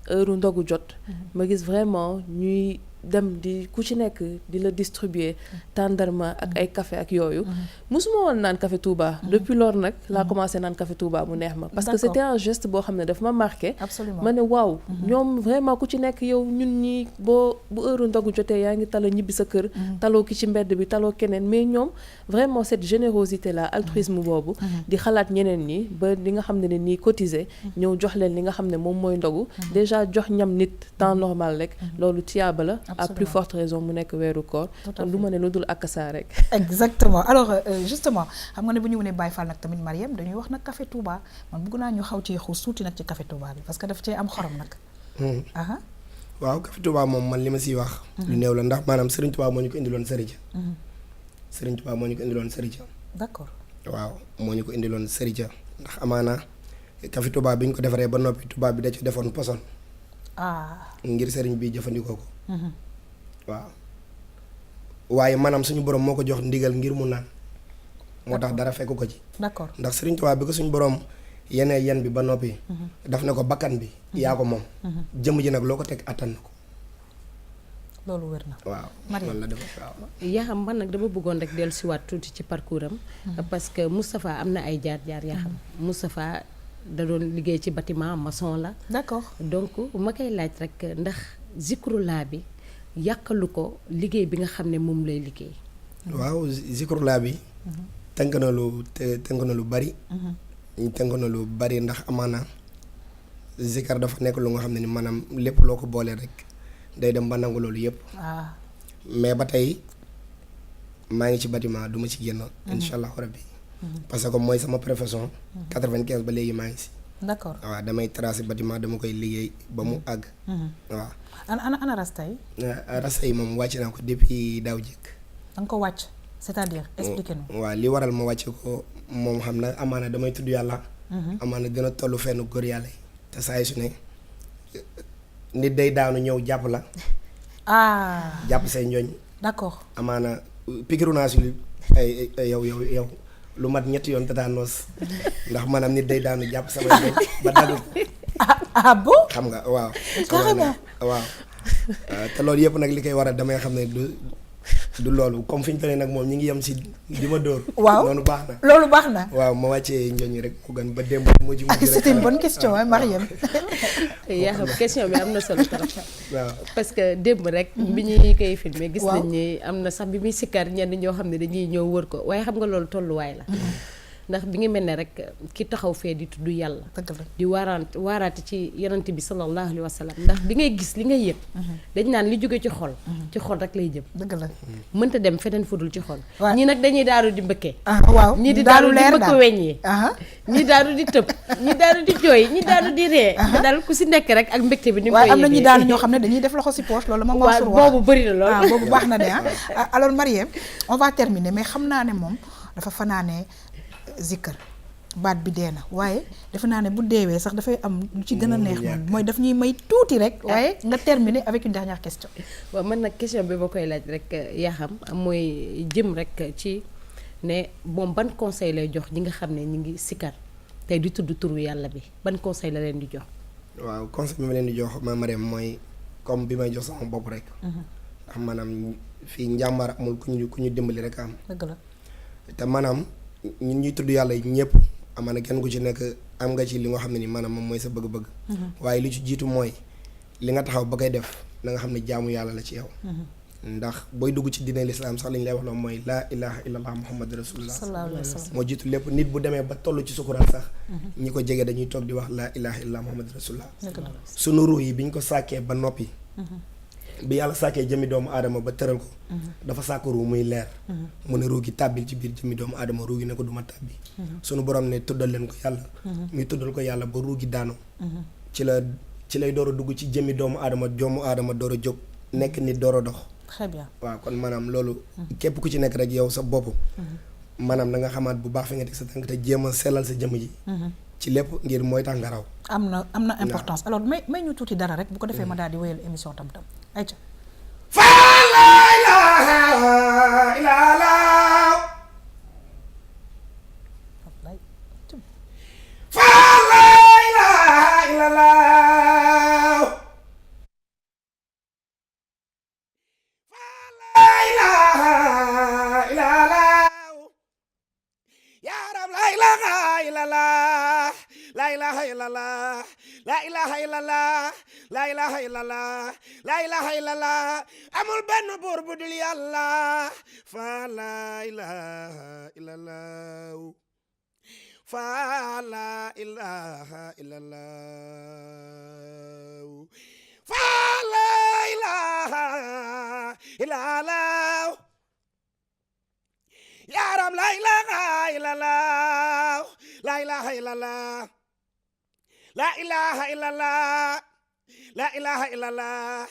heure ndogu jot. ma gis vraiment ñuy dem di ku ci nekk di la distribuer tàndarma ak ay café ak yooyu musuma woon naan café Touba depuis lors nag laa commencé naan café Touba mu neex ma parce que c'était un geste boo xam ne daf ma marqué ma ne waaw ñoom vraiment ku ci nekk yow ñun ñi bu heure ndogu jotee yaa ngi tala ñibbi sa kër taloo ki ci mbedd bi taloo keneen mais ñoom vraiment cette générosité là altruisme boobu di xalaat ñeneen ñi ba li nga xam ne nii cotiser ñëw jox leen li nga xam ne moom mooy ndogu déjà jox ñam nit temps normal rek loolu tiyaaba la à plus forte raison mu nekk weeru koor kon lu ma ne lu dul ak saa rek exactement alors justement xam nga ne bu ñu mënee Baye Fall nag tamit Mariam dañuy wax nag café Touba man bëgg naa ñu xaw ci xuus tuuti nag ci café Touba bi parce que daf cee am xorom nag waaw café Touba moom man li ma siy wax lu néew la ndax maanaam Serigne Touba moo ñu ko indiloon sëriñ Serigne Touba moo ñu ko indiloon sëriñ d'accord waaw moo ñu ko indiloon sëriñ ndax amaana café Touba bi ñu ko defaree ba noppi Touba bi da ci defoon poson ngir sëriñ bi jëfandikoo ko waaw waaye maanaam suñu borom moo ko jox ndigal ngir mu naan moo tax dara fekk ko ci. d'accord ndax Sëriñ Tuubaa bi ko suñu borom yenee yen bi ba noppi. daf ne ko bakkan bi. yaa ko moom. jëmm ji nag loo ko teg attan na ko. loolu wér na waaw loolu la def waaw. yaa xam man nag dama bëggoon rek dellusiwaat tuuti ci parcours am. parce que Moustapha am na ay jaar-jaar yaa xam. Moustapha da doon liggéey ci bâtiment maçon la. d'accord donc ma koy laaj rek ndax Zikroulah bi yàqalu ko liggéey bi nga xam ne moom lay liggéey. waaw Zikroulah bi. tënk na lu bari. tënk na lu bari ndax amaana zikar dafa nekk lu nga xam ne ni maanaam lépp loo ko boolee rek day dem ba nangu loolu yëpp. mais ba tey maa ngi ci bâtiment du ma ci génn. incha allah rabbi. parce que mooy sama profession. 95 ba léegi maa ngi si. d'accord waaw damay tracer bâtiment dama koy liggéey ba mu àgg. waaw. ana rasta yi. rasta yi moom wàcc naa ko depuis daaw jëkk. da nga ko wàcc c'est-à-dire expliquez-nous. waaw li waral ma wàcce ko moom xam na amaana damay tudd yàlla. amaana dina tollu fenn góor yàlla yi. te saa su ne nit day daanu ñëw jàpp la. jàpp say njoñ. d'accord amaana pikiru naa si ay yow lu mat ñetti yoon tétanos ndax maanaam nit day daanu jàpp sama njoñ ba dagg ko. Bon. xam nga waaw. carrément waaw. te loolu yëpp nag li koy waral damay xam ne du loolu comme fi ñu toll nag moom ñi ngi yem si di ma dóor. waaw noonu baax na. loolu baax na. waaw ma wàccee njoñ rek mu gën ba démb mujj c'était une bonne question hein Mariam. yaa xam question bi am na solo trop. waaw parce que démb rek. bi ñuy koy filmé gis nañ ni am na sax bi muy sikkar ñenn ñoo xam ne dañuy ñëw wër ko waaye xam nga loolu tolluwaay la. ndax bi ngi mel ne rek ki taxaw fee di tudd yàlla. di waaraate ci yonent bi sallallahu alayhi wa sallam ndax bi ngay gis li ngay yëg. dañ naan li jóge ci xol. ci xol rek lay jëm. dëgg la mënta dem feneen fudul ci xol. ñii nag dañuy daaru di mbëkkee. waaw ñii di daaru di mbëkk weñ yi. ñii daaru di tëb ñii daaru di jooy ñii daaru di ree. te daal ku si nekk rek ak mbëkte bi ni mu koy yëgee. am na ñi daanu ñoo xam ne dañuy def loxo si poche loolu. moom wax boobu bëri na lool. boobu baax na de alors Mariam on va terminer mais xam naa ne moom dafa fanaane zikkër baat bi dee na waaye defe naa ne bu deewee sax dafay am lu ci gën a neex moom mooy daf ñuy may tuuti rek waaye nga terminer avec une dernière question. waaw man nag question bi ma koy laaj rek yaa xam mooy jëm rek ci ne moom ban conseil lay jox ñi nga xam ne ñi ngi sikkar tey di tudd turu yàlla bi ban conseil la leen di jox. waaw conseil bi ma leen di jox ma Mariam mooy comme bi may jox sama bopp rek. ndax maanaam fii njàmbaar amul ku ñu dimbali rek am. dëgg la te maanaam ñun ñuy tudd yàlla ñëpp. amaana kenn ku ci nekk am nga ci li nga xam ne ni maanaam moom mooy sa bëgg-bëgg. waaye li ci jiitu mooy li nga taxaw ba koy def na nga xam ne jaamu yàlla la ci yow. ndax booy dugg ci diine lislaam sax li ñu lay wax loolu mooy laa ilaha illallah muhammadu rasulullah moo jiitu lépp nit bu demee ba toll ci sukuraat sax. ñi ko jege dañuy toog di wax laa ilaha illallah muhammadu rasulullah. sunu ruux yi bi ñu ko sàkkee ba noppi. bi yàlla sàkkee jëmmi doomu aadama ba tëral ko. dafa sàkk ruu muy leer. mu ne ruu gi tàbbil ci biir jëmmi doomu aadama ruu gi ne ko du ma tàbbi. sunu borom ne tuddal leen ko yàlla. ñu tuddal ko yàlla ba ruu gi daanu. ci lay door a dugg ci jëmmi doomu aadama door a jóg nekk nit door a dox. très bien waaw kon maanaam loolu. képp ku ci nekk rek yow sa bopp. maanaam da nga xamaat bu baax fi nga teg sa tànk te jéem a sellal sa jëmm ji. ci lépp ngir mooy tax nga raw. am na importance alors may ñu tuuti dara rek bu ko defee ma daal di wéyal émission tam-tam ayca. fa la ilaha illallah fa la ilaha illallah fa la ilaha illallah ya rab la ilaha illallah la ilaha illallah la ilaha illallah la ilaha illallah la ilaha illallah amul benn buur bu dul yàlla fa la ilaha illallah fa la ilaha illallah fa la ilaha illallah ya rab la ilaha illallah la ilaha illallah la ilaha illallah la ilaha illallah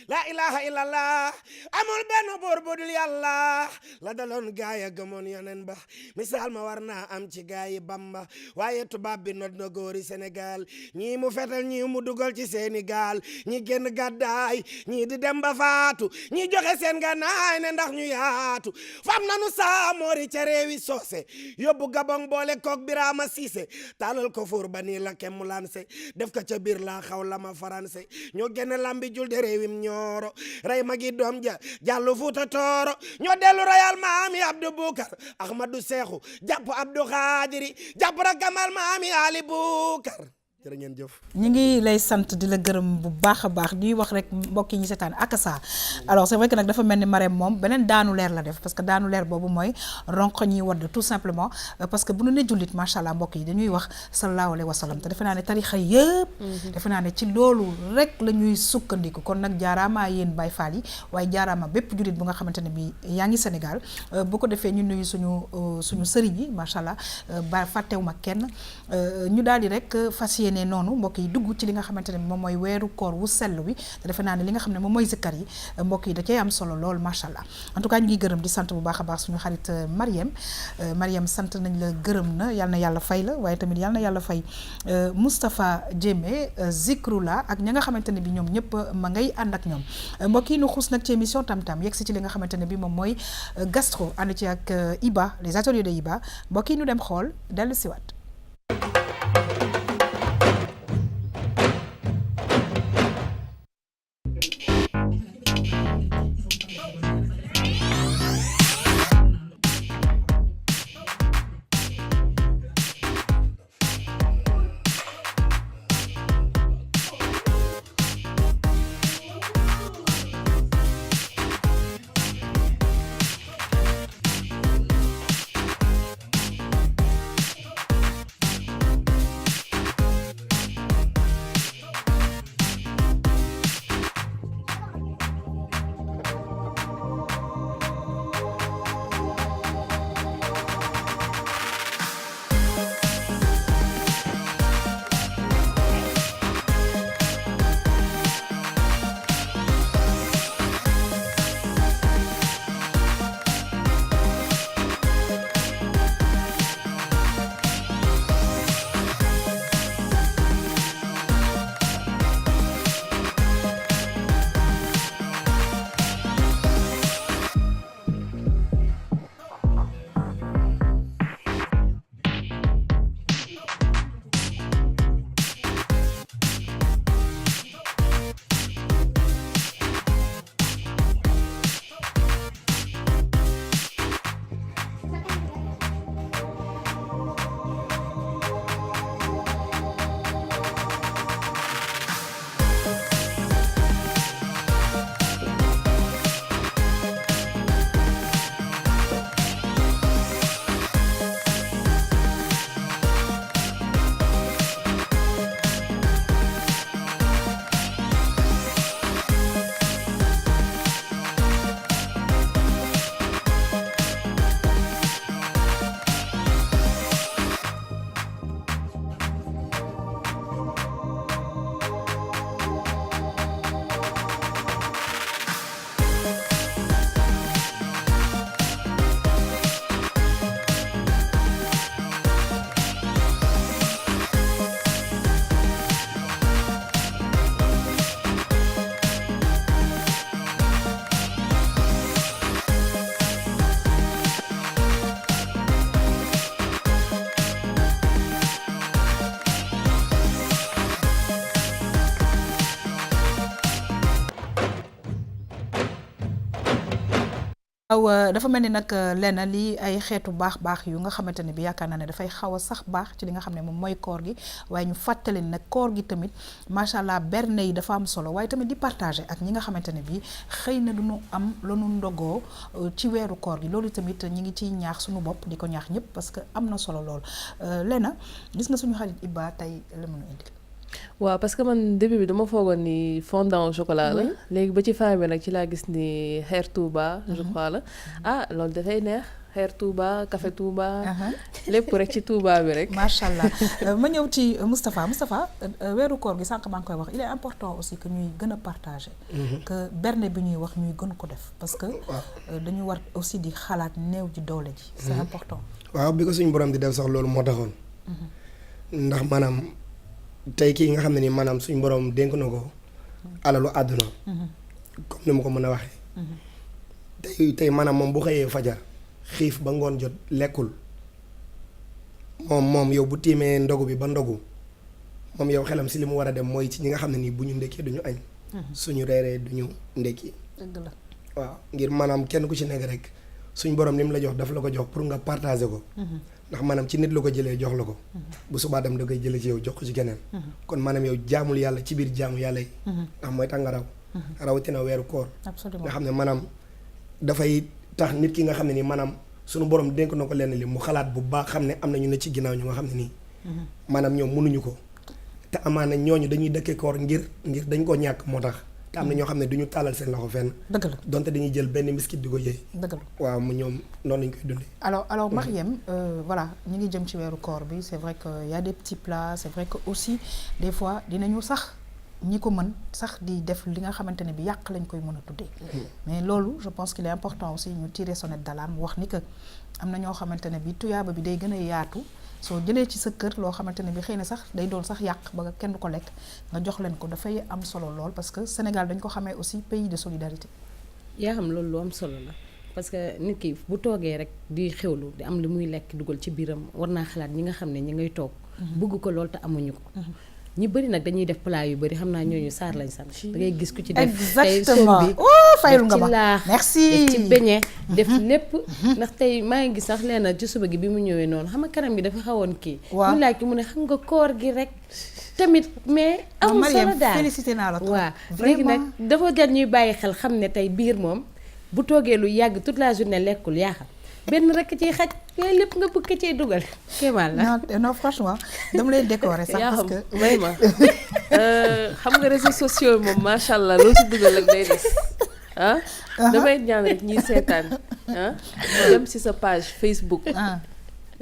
la ilaha illallah amul benn buur bu dul yàlla la daloon gaaya gëmoon yonen ba misaal ma war naa am ci gaayi Bamba waaye tubaab bi not na góori Sénégal ñii mu fetal ñii mu dugal ci seeni gaal ñi génn gàddaay ñii di dem ba faatu ñi joxe seen gànnaay ne ndax ñu yaatu fam nanu saamoori ca réewi soose yóbbu Gabon boole koog Birama Siise taalal ko fuur ba nii la kem mu lanse def ko ca biir laa xaw la ma faranse ñoo génn lambi jul de réewim ñooro rey magi doom ja jàllu Fuuta Tooro ñoo dellu royal maami Abdou Bukar Ahmadou Seexu jàpp Abdou Xaadiri jàpp rakamal maami Ali Bukar jërë ngeen jëf. ñu ngi lay sant di la gërëm bu baax a baax di wax rek mbokk yi ñu seetaan ak saa alors c'est vrai que nag dafa mel ni Marème moom beneen daanu leer la def parce que daanu leer boobu mooy ronq ñuy wadd tout simplement parce que bu nu ne jullit macha allah mbokk yi dañuy wax sallallahu alayhi wa sallam te defe naa ne tarixa yëpp. defe naa ne ci loolu rek la ñuy sukkandiku kon nag jaaraama yéen Baye Fall yi waaye jaaraama bépp jullit bu nga xamante ne bi yaa ngi Sénégal bu ko defee ñu nuyu suñu sëriñ yi macha allah ba fàttewuma kenn ñu daal di rek fas yéene noonu mbokk yi dugg ci li nga xamante ne moom mooy weeru koor wu sell wi te defe naa ne li nga xam ne moom mooy zikkar yi mbokk yi da cay am solo lool macha allah en tout cas ñu ngi gërëm di sant bu baax a baax suñu xarit Mariam sant nañ la gërëm na yal na yàlla fay la waaye tamit yal na yàlla fay Moustapha Diémé Zikrula ak ña nga xamante ne bi ñoom ñëpp ma ngay ànd ak ñoom mbokk yi nu xuus nag ci émission tam-tam yegg si ci li nga xamante ne bi moom mooy gastro ànd ci ak Iba les ateliers de Iba mbokk yi nu dem xool dellu siwaat. waaw dafa mel ni nag lenn lii ay xeetu baax yu nga xamante ne bi yaakaar naa ne dafay xaw a sax baax ci li nga xam ne moom mooy koor gi waaye ñu fàttali nag koor gi tamit macha allah berne yi dafa am solo waaye tamit di partager ak ñi nga xamante ne bi xëy na du ñu am lu ñu ndogoo ci weeru koor gi loolu tamit ñi ngi ciy ñaax suñu bopp di ko ñaax ñëpp parce que am na solo lool lenn gis nga suñu xarit Iba tey la mën a indi. waaw parce que man début bi dama foogoon ni fondant au chocolat la léegi ba ci fin bi nag ci laa gis ni xeer Touba je crois la loolu dafay neex xeer Touba café Touba lépp rek ci Touba bi rek macha allah ma ñëw ci Moustapha weeru koor gi sànq maa ngi koy wax il est important aussi que ñuy gën a partager que berne bi ñuy wax ñuy gën ko def parce que dañu war aussi di xalaat néew ji doole ji c'est important waaw bi ko suñu borom di def sax loolu moo taxoon ndax maanaam tey kii nga xam ne ni maanaam suñu borom dénk na ko alalu àdduna comme ni ma ko mën a waxee tey maanaam moom bu xëyee fajar xiif ba ngoon jot lekkul moom yow bu tiimee ndogu bi ba ndogu moom yow xelam si li mu war a dem mooy ci ñi nga xam ne nii bu ñu ndekkee duñu añ suñu reeree duñu ndekki dëgg la waaw ngir maanaam kenn ku ci nekk rek suñu borom li mu la jox daf la ko jox pour nga partager ko ndax maanaam ci nit la ko jëlee jox la ko bu subaa dem da koy jëlee ci yow jox ko ci keneen kon maanaam yow jaamul yàlla ci biir jaamu yàlla yi ndax mooy tax nga rawatina weeru koor nga xam ne maanaam dafay tax nit ki nga xam ne nii maanaam suñu borom dénk na ko lenn li mu xalaat bu baax xam ne am na ñu ne ci ginnaaw ñu nga xam ne nii maanaam ñoom mënuñu ko te amaana ñooñu dañuy dëkkee koor ngir dañ ko ñàkk moo tax te am na ñoo xam ne duñu tàllal seen loxo fenn dëgg la donte dañuy jël benn miskit di ko yëy dëgg la waaw mu ñoom noonu lañ koy dundee alors Mariem voilà ñu ngi jëm ci weeru koor bi c'est vrai que y a des petits plats c'est vrai que aussi des fois dinañu sax ñi ko mën sax di def li nga xamante ne bi yàq lañ koy mën a tuddee mais loolu je pense qu'il est important aussi ñu tirer sonnette d'alarme wax ni que am na ñoo xamante ne bi tuyaaba bi day gën a yaatu soo jëlee ci sa kër loo xamante ne bi xëy na sax day doon sax yàq ba kenn du ko lekk nga jox leen ko dafay am solo lool parce que Sénégal dañ ko xamee aussi pays de solidarité yaa xam loolu lu am solo la parce que nit ki bu toogee rek di xewlu di am li muy lekk dugal ci biiram war naa xalaat ñi nga xam ne ñi ngay toog bëgg ko lool te amuñu ko ñi bëri nag dañuy def plat yu bëri xam naa ñooñu saar lañ sant da ngay gis ku ci def tey exactement bi fayul nga ci ma laax merci def ci beñe def lépp ndax tey maa ngi gis sax leena ci suba gi bi mu ñëwee noonu xam nga kanam gi dafa xawoon kii mu laaj ki mu ne xam nga koor gi rek tamit mais amul solo daal félicité naa la waaw léegi nag dafa jar ñuy bàyyi xel xam ne tey biir moom bu toogee lu yàgg toute la journée lekkul yaa xam benn rek ciy xaj yooyu lépp nga bëgg cee dugal kéemaan la non franchement dama lay décorer sax parce que vraiment xam nga réseaux sociaux moom macha allah loolu si dugal ak day des damay ñaan rek ñiy seetaan dem si sa page Facebook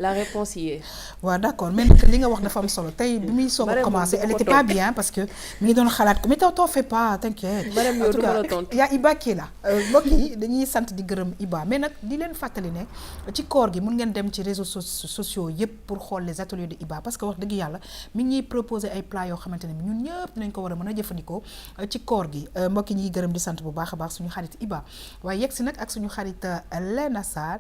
la réponse y est. waaw d'accord mais li nga wax dafa am solo tey bi muy soog a commencé elle était pas bien parce que mi ngi doon xalaat ko mais t'en fais pas t'inquiète. en tout cas y a Iba qui est là mbokk yi dañuy sant di gërëm Iba mais nag di leen fàttali ne ci koor gi mun ngeen dem ci réseaux sociaux yëpp pour xool les ateliers de Iba parce que wax dëgg yàlla mi ngi ñuy proposer ay plats yoo xamante ne bi ñun ñëpp dinañ ko war a mën a jëfandikoo ci koor gi mbokk yi ñuy gërëm di sant bu baax a baax suñu xarit Iba waaye yegg si nag ak suñu xarit Lena Sarr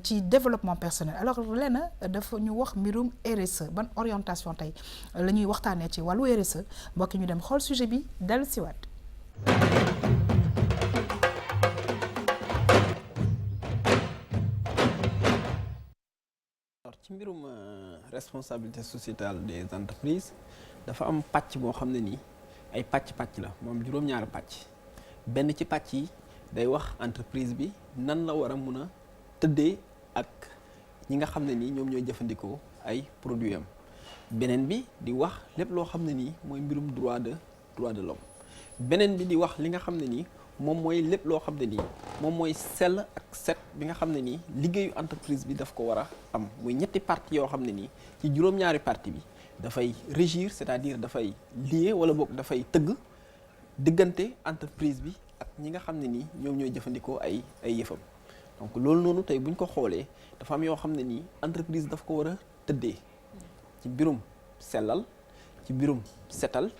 ci développement personnel alors Lena dafa ñu wax mbirum RSE ban orientation tey la ñuy waxtaanee ci wàllu RSE mbokk ñu dem xool sujet bi dellu si waat. ci mbirum responsabilité sociétale des entreprises dafa am pàcc boo xam ne nii ay pàcc la moom juróom-ñaari pàcc benn ci pàcc yi day wax entreprise bi nan la war a mun a tëddee ak ñi nga xam ne nii ñoom ñooy jëfandikoo ay produits am beneen bi di wax lépp loo xam ne nii mooy mbirum droit de l'homme beneen bi di wax li nga xam ne nii moom mooy lépp loo xam ne nii moom mooy sell ak set bi nga xam ne nii liggéeyu entreprise bi daf ko war a am muy ñetti parties yoo xam ne nii ci juróom-ñaari partie bi dafay régir c'est-à-dire dafay lier wala boog dafay tëgg diggante entreprise bi ak ñi nga xam ne nii ñoom ñooy jëfandikoo ay yëfam donc loolu noonu tey bu ñu ko xoolee dafa am yoo xam ne nii entreprise daf ko war a tëddee ci mbirum sellal ci mbirum setal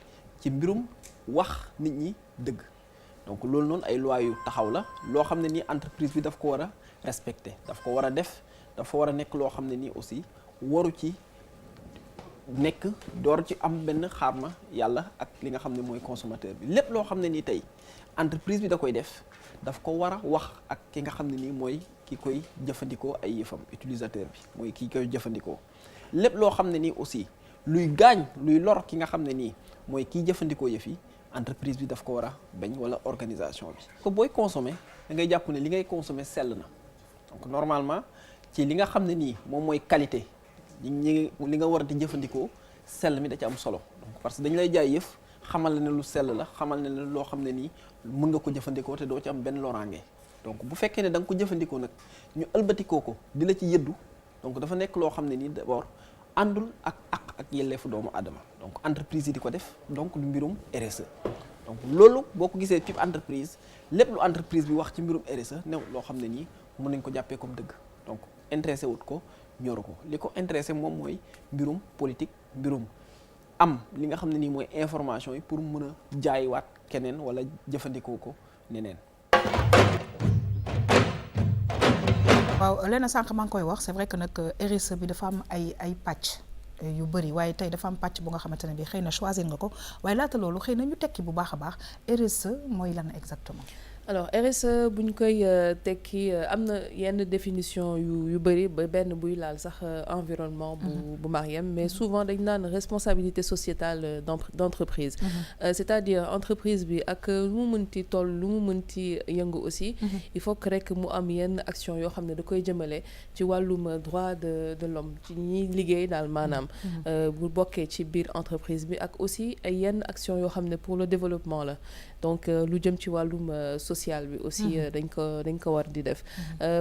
ci mbirum wax nit ñi dëgg donc loolu noonu ay loi yu taxaw la loo xam ne nii entreprise bi daf ko war a respecter daf ko war a def dafa war a nekk loo xam ne nii aussi waru ci nekk door ci am benn xaarma yàlla ak li nga xam ne mooy consommateur bi lépp loo xam ne nii tey entreprise bi da koy def daf ko war a wax ak ki nga xam ne nii mooy ki koy jëfandikoo ay yëfam utilisateur bi mooy ki koy jëfandikoo lépp loo xam ne nii aussi luy gaañ luy lor ki nga xam ne nii mooy kiy jëfandikoo yëf yi entreprise bi daf ko war a bañ wala organisation bi. ko booy consommer da ngay jàpp ne li ngay consommer sell na donc normalement ci li nga xam ne nii moom mooy qualité li nga war di jëfandikoo sell mi da ci am solo donc parce que dañ lay jaay yëf xamal ne lu sell la xamal ne loo xam ne nii mën nga ko jëfandikoo te doo ci am benn loraange donc bu fekkee ne da nga ko jëfandikoo nag ñu ëlbatikoo ko di la ci yëddu donc dafa nekk loo xam ne nii d'abord àndul ak yelleefu doomu aadama donc entreprise yi di ko def donc du mbirum RSE donc loolu boo ko gisee type entreprise lépp lu entreprise bi wax ci mbirum RSE new loo xam ne nii mën nañ ko jàppee comme dëgg donc intéressé wut ko ñoru ko li ko intéressé moom mooy mbirum politique mbirum am li nga xam ne nii mooy information yi pour mën a jaaywaat keneen wala jëfandikoo ko neneen. waaw Léna sànq maa ngi koy wax c'est vrai que nag RSE bi dafa am ay pàcc yu bëri waaye tey dafa am pàcc bu nga xamante ne bi xëy na choisir nga ko waaye laata loolu xëy na ñu tekki bu baax a baax RSE mooy lan exactement. alors RSE bu ñu koy tekki am na yenn définition yu bëri ba benn buy laal sax environnement bu Mariam mais souvent dañ naan responsabilité sociétale d'entreprise c'est-à-dire entreprise bi ak lu mu mënti toll lu mu mënti yëngu aussi il faut que rek mu am yenn action yoo xam ne da koy jëmale ci wàllum droit de l'homme ci ñiy liggéey daal maanaam bu bokkee ci biir entreprise bi ak aussi ay yenn action yoo xam ne pour le développement la donc lu jëm ci wàllum social bi aussi dañ ko war di def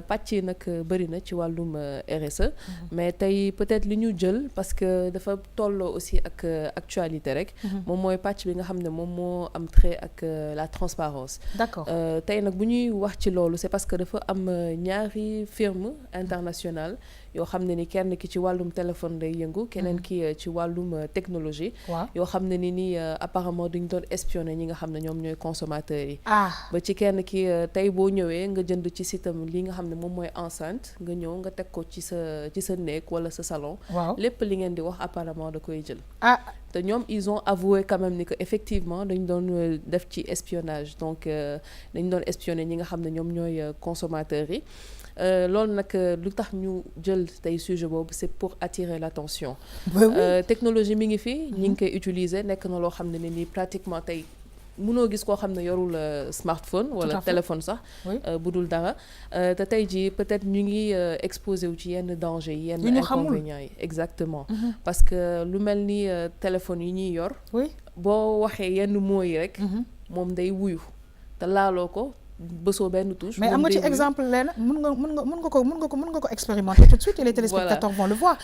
pàcc yi nag bëri na ci wàllum RSE mais tey peut-être li ñu jël parce que dafa tolloo aussi ak actualité rek moom mooy pàcc bi nga xam ne moom moo am trait ak la transparence d'accord tey nag bu ñuy wax ci loolu c'est parce que dafa am ñaari firme internationale yoo xam ne ni kenn ki ci wàllum téléphone day yëngu keneen ki ci wàllum technologie yoo xam ne ni apparemment duñ doon espionner ñi nga xam ne ñoom ñooy consommateurs yi ba ci kenn ki tey boo ñëwee nga jënd ci sitam li nga xam ne moom mooy enceinte nga ñëw nga teg ko ci sa néeg wala sa salon lépp li ngeen di wax apparemment da koy jël te ñoom ils ont avoué quand même ni que effectivement dañ doon def ci espionnage donc dañ doon espionner ñi nga xam ne ñoom ñooy consommateurs yi loolu nag lu tax ñu jël tey sujet boobu c'est pour attirer l'attention technologie mi ngi fi ñi ngi koy utiliser nekk na loo xam ne nii pratiquement tey mënoo gis koo xam ne yorul smartphone wala téléphone sax bu dul dara te tey jii peut-être ñu ngi exposé wu ci yenn danger yi yenn inconvénients yi exactement parce que lu mel ni téléphone yi ñuy yor boo waxee yenn mots yi rek moom day wuyu te laaloo ko bësoo benn touche mais am nga ci exemple leen mën nga ko expérimenter tout de suite et les téléspectateurs vont le voir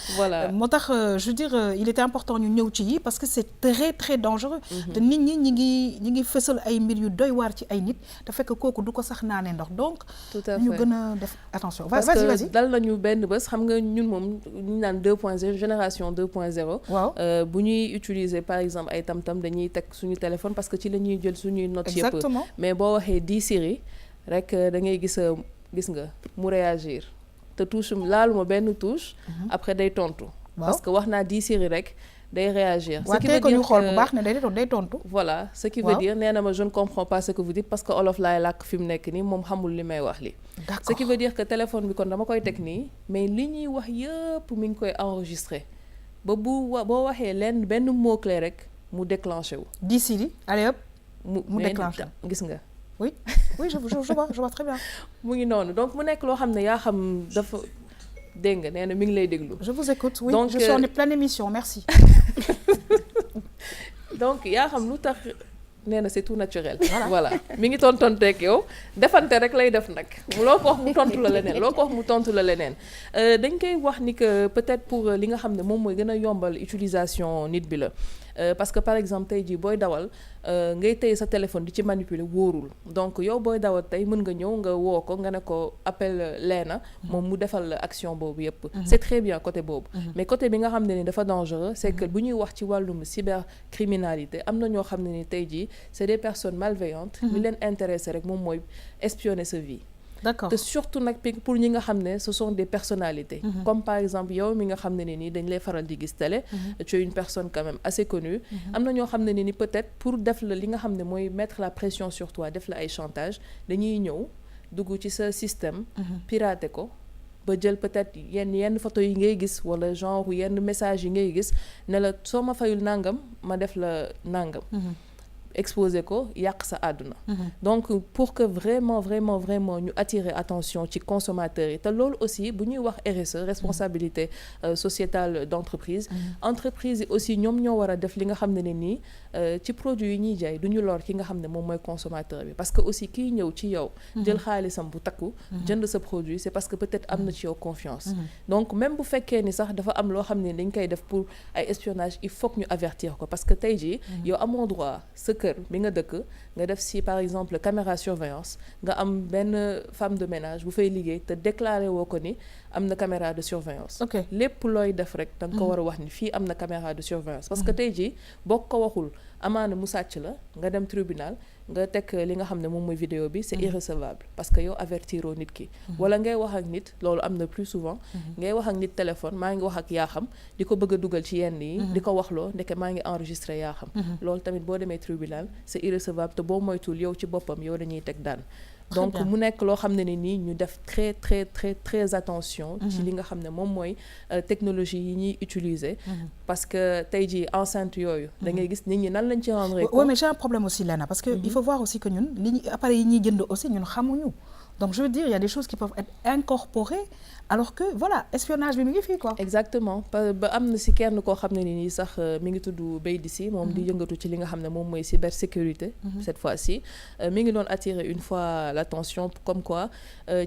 moo tax je veux dire il était important ñu ñëw ci yi parce que c'est très très dangereux te nit ñi ñi ngi fësal ay mbir yu doy waar ci ay nit te fekk kooku du ko sax naanee ndox donc ñu gën a def attention vas-y dal nañu benn bés xam nga ñun moom ñu naan 2.0 génération 2.0 bu ñuy utiliser par exemple ay tam-tam dañuy teg suñu téléphone parce que ci la ñuy jël suñuy notes yëpp mais boo waxee di Siri rek da ngay gis nga mu réagir te touche laaluma benn touche après day tontu parce que wax naa di Siri rek day réagir ce qui veut dire ñu xool bu baax ne day tontu voilà ce qui veut dire nee na ma je ne comprends pas ce que vous dites parce que olof laay làkk fi mu nekk nii moom xamul li may wax li ce qui veut dire que téléphone bi kon dama koy teg nii mais li ñuy wax yëpp mi ngi koy enregistrer ba boo waxee leen benn mot clé rek mu déclenché wu di Siri allez hop mu déclenché gis nga oui je vois très bien mu ngi noonu donc mu nekk loo xam ne yaa xam dafa dégg nga nee na mi ngi lay déglu je vous écoute oui donc je suis en pleine émission merci donc yaa xam lu tax nee na c'est tout naturel voilà mi ngi tonteeg yow defante rek lay def nag loo ko wax mu tontu la leneen dañ koy wax ni que peut-être pour li nga xam ne moom mooy gën a yombal utilisation nit bi la parce que par exemple tey jii booy dawal ngay téye sa téléphone di ci manipuler wóorul donc yow booy dawal tey mën nga ñëw nga woo ko nga ne ko appel Léna moom mu defal action boobu yépp c'est très bien côté boobu mais côté bi nga xam ne ni dafa dangereux c'est que bu ñuy wax ci wàllum cybercriminalité am na ñoo xam ne ni tey jii c'est des personnes malveillantes li leen intéressé rek moom mooy espionner sa vie d'accord te surtout nag pour ñi nga xam ne ce sont des personnalités comme par exemple yow mi nga xam ne nii dañ lay faral di gis télé tu es une personne quand même assez connue am na ñoo xam ne ni peut-être pour def la li nga xam ne mooy mettre la pression sur toi def la ay chantage dañuy ñëw dugg ci sa système pirater ko ba jël peut-être yenn photo yi ngay gis wala genre yenn message yi ngay gis ne la soo ma fayul nangam ma def la nangam exposer ko yàq sa àdduna. Donc pour que vraiment ñu attirer attention ci consommateurs yi te loolu aussi bu ñuy wax RSE responsabilité sociétale d'entreprise. Entreprise yi aussi ñoom ñoo war a def li nga xam ne nii ci produit yi ñuy jaay du ñu lor ki nga xam ne moom mooy consommateur bi parce que aussi kiy ñëw ci yow. jël xaalisam bu takku. jënd sa produit c'est parce que peut-être am na ci yow confiance. Donc même bu fekkee ni sax dafa am loo xam ne dañ koy def pour ay espionnage il faut que ñu avertir ko parce que tey jii yow amoo droit sa kër bi nga dëkk nga def si par exemple caméra surveillance nga am benn femme de ménage bu fay liggéey te déclaré woo ko ni am na caméra de surveillance. lépp looy def rek da nga ko war a wax ni fii am na caméra de surveillance parce que tey jii boo ko waxul amaana mu sàcc la nga dem tribunal nga teg li nga xam ne moom mooy vidéo bi c'est irrecevable parce que yow avertiroo nit ki wala ngay wax ak nit loolu am na plus souvent ngay wax ak nit téléphone maa ngi wax ak yaa xam di ko bëgg a dugal ci yenn yi di ko waxloo ndeke maa ngi enregistré yaa xam loolu tamit boo demee tribunal c'est irrecevable te boo moytul yow ci boppam yow dañuy teg daan donc mu nekk loo xam ne nii ñu def très attention ci li nga xam ne moom mooy technologie yi ñuy utiliser parce que tey jii enceinte yooyu da ngay gis nit ñi nan lañ ci rendre compte. Oui mais j'ai un problème aussi Lena parce que il faut voir aussi que ñun li appareil yi ñuy jënd aussi ñun xamuñu donc je veux dire il y a des choses qui peuvent être incorporées alors que voilà espionnage bi mi ngi fii quoi. exactement ba am na si kenn koo xam ne nii sax mi ngi tudd Baydi Si moom di yëngatu ci li nga xam ne moom mooy cybersécurité cette fois-ci mi ngi doon attirer une fois l'attention comme quoi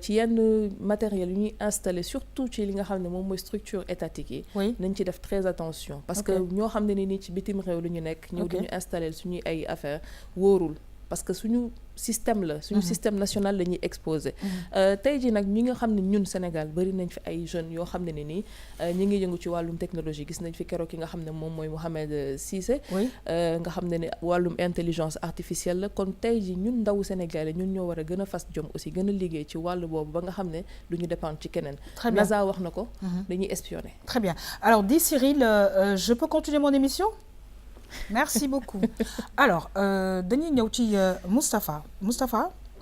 ci yenn matériel yu ñuy installé surtout ci li nga xam ne moom mooy structure étatique yi nañ ci def très attention parce que ñoo xam ne nii ci bitim réew lu ñu nekk ñëw diñu installé suñuy ay affaire wóorul parce que suñu système la suñu système national la ñuy exposé tey jii nag ñi nga xam ne ñun Sénégal bari nañ fi ay jeunes yoo xam ne nii ñi ngi yëngu ci wàllum technologie gis nañ fi keroog ki nga xam ne moom mooy Mohamed Cissé nga xam ne wàllum intelligence artificielle la kon tey jii ñun ndawu Sénégalais ñun ñoo war a gën a fas jom aussi gën a liggéey ci wàllu boobu ba nga xam ne du ñu dépendre ci keneen NASA wax na ko dañuy espionner. Très bien alors dis Cyril je peux continuer mon émission. Merci beaucoup alors dañuy ñëw ci Moustapha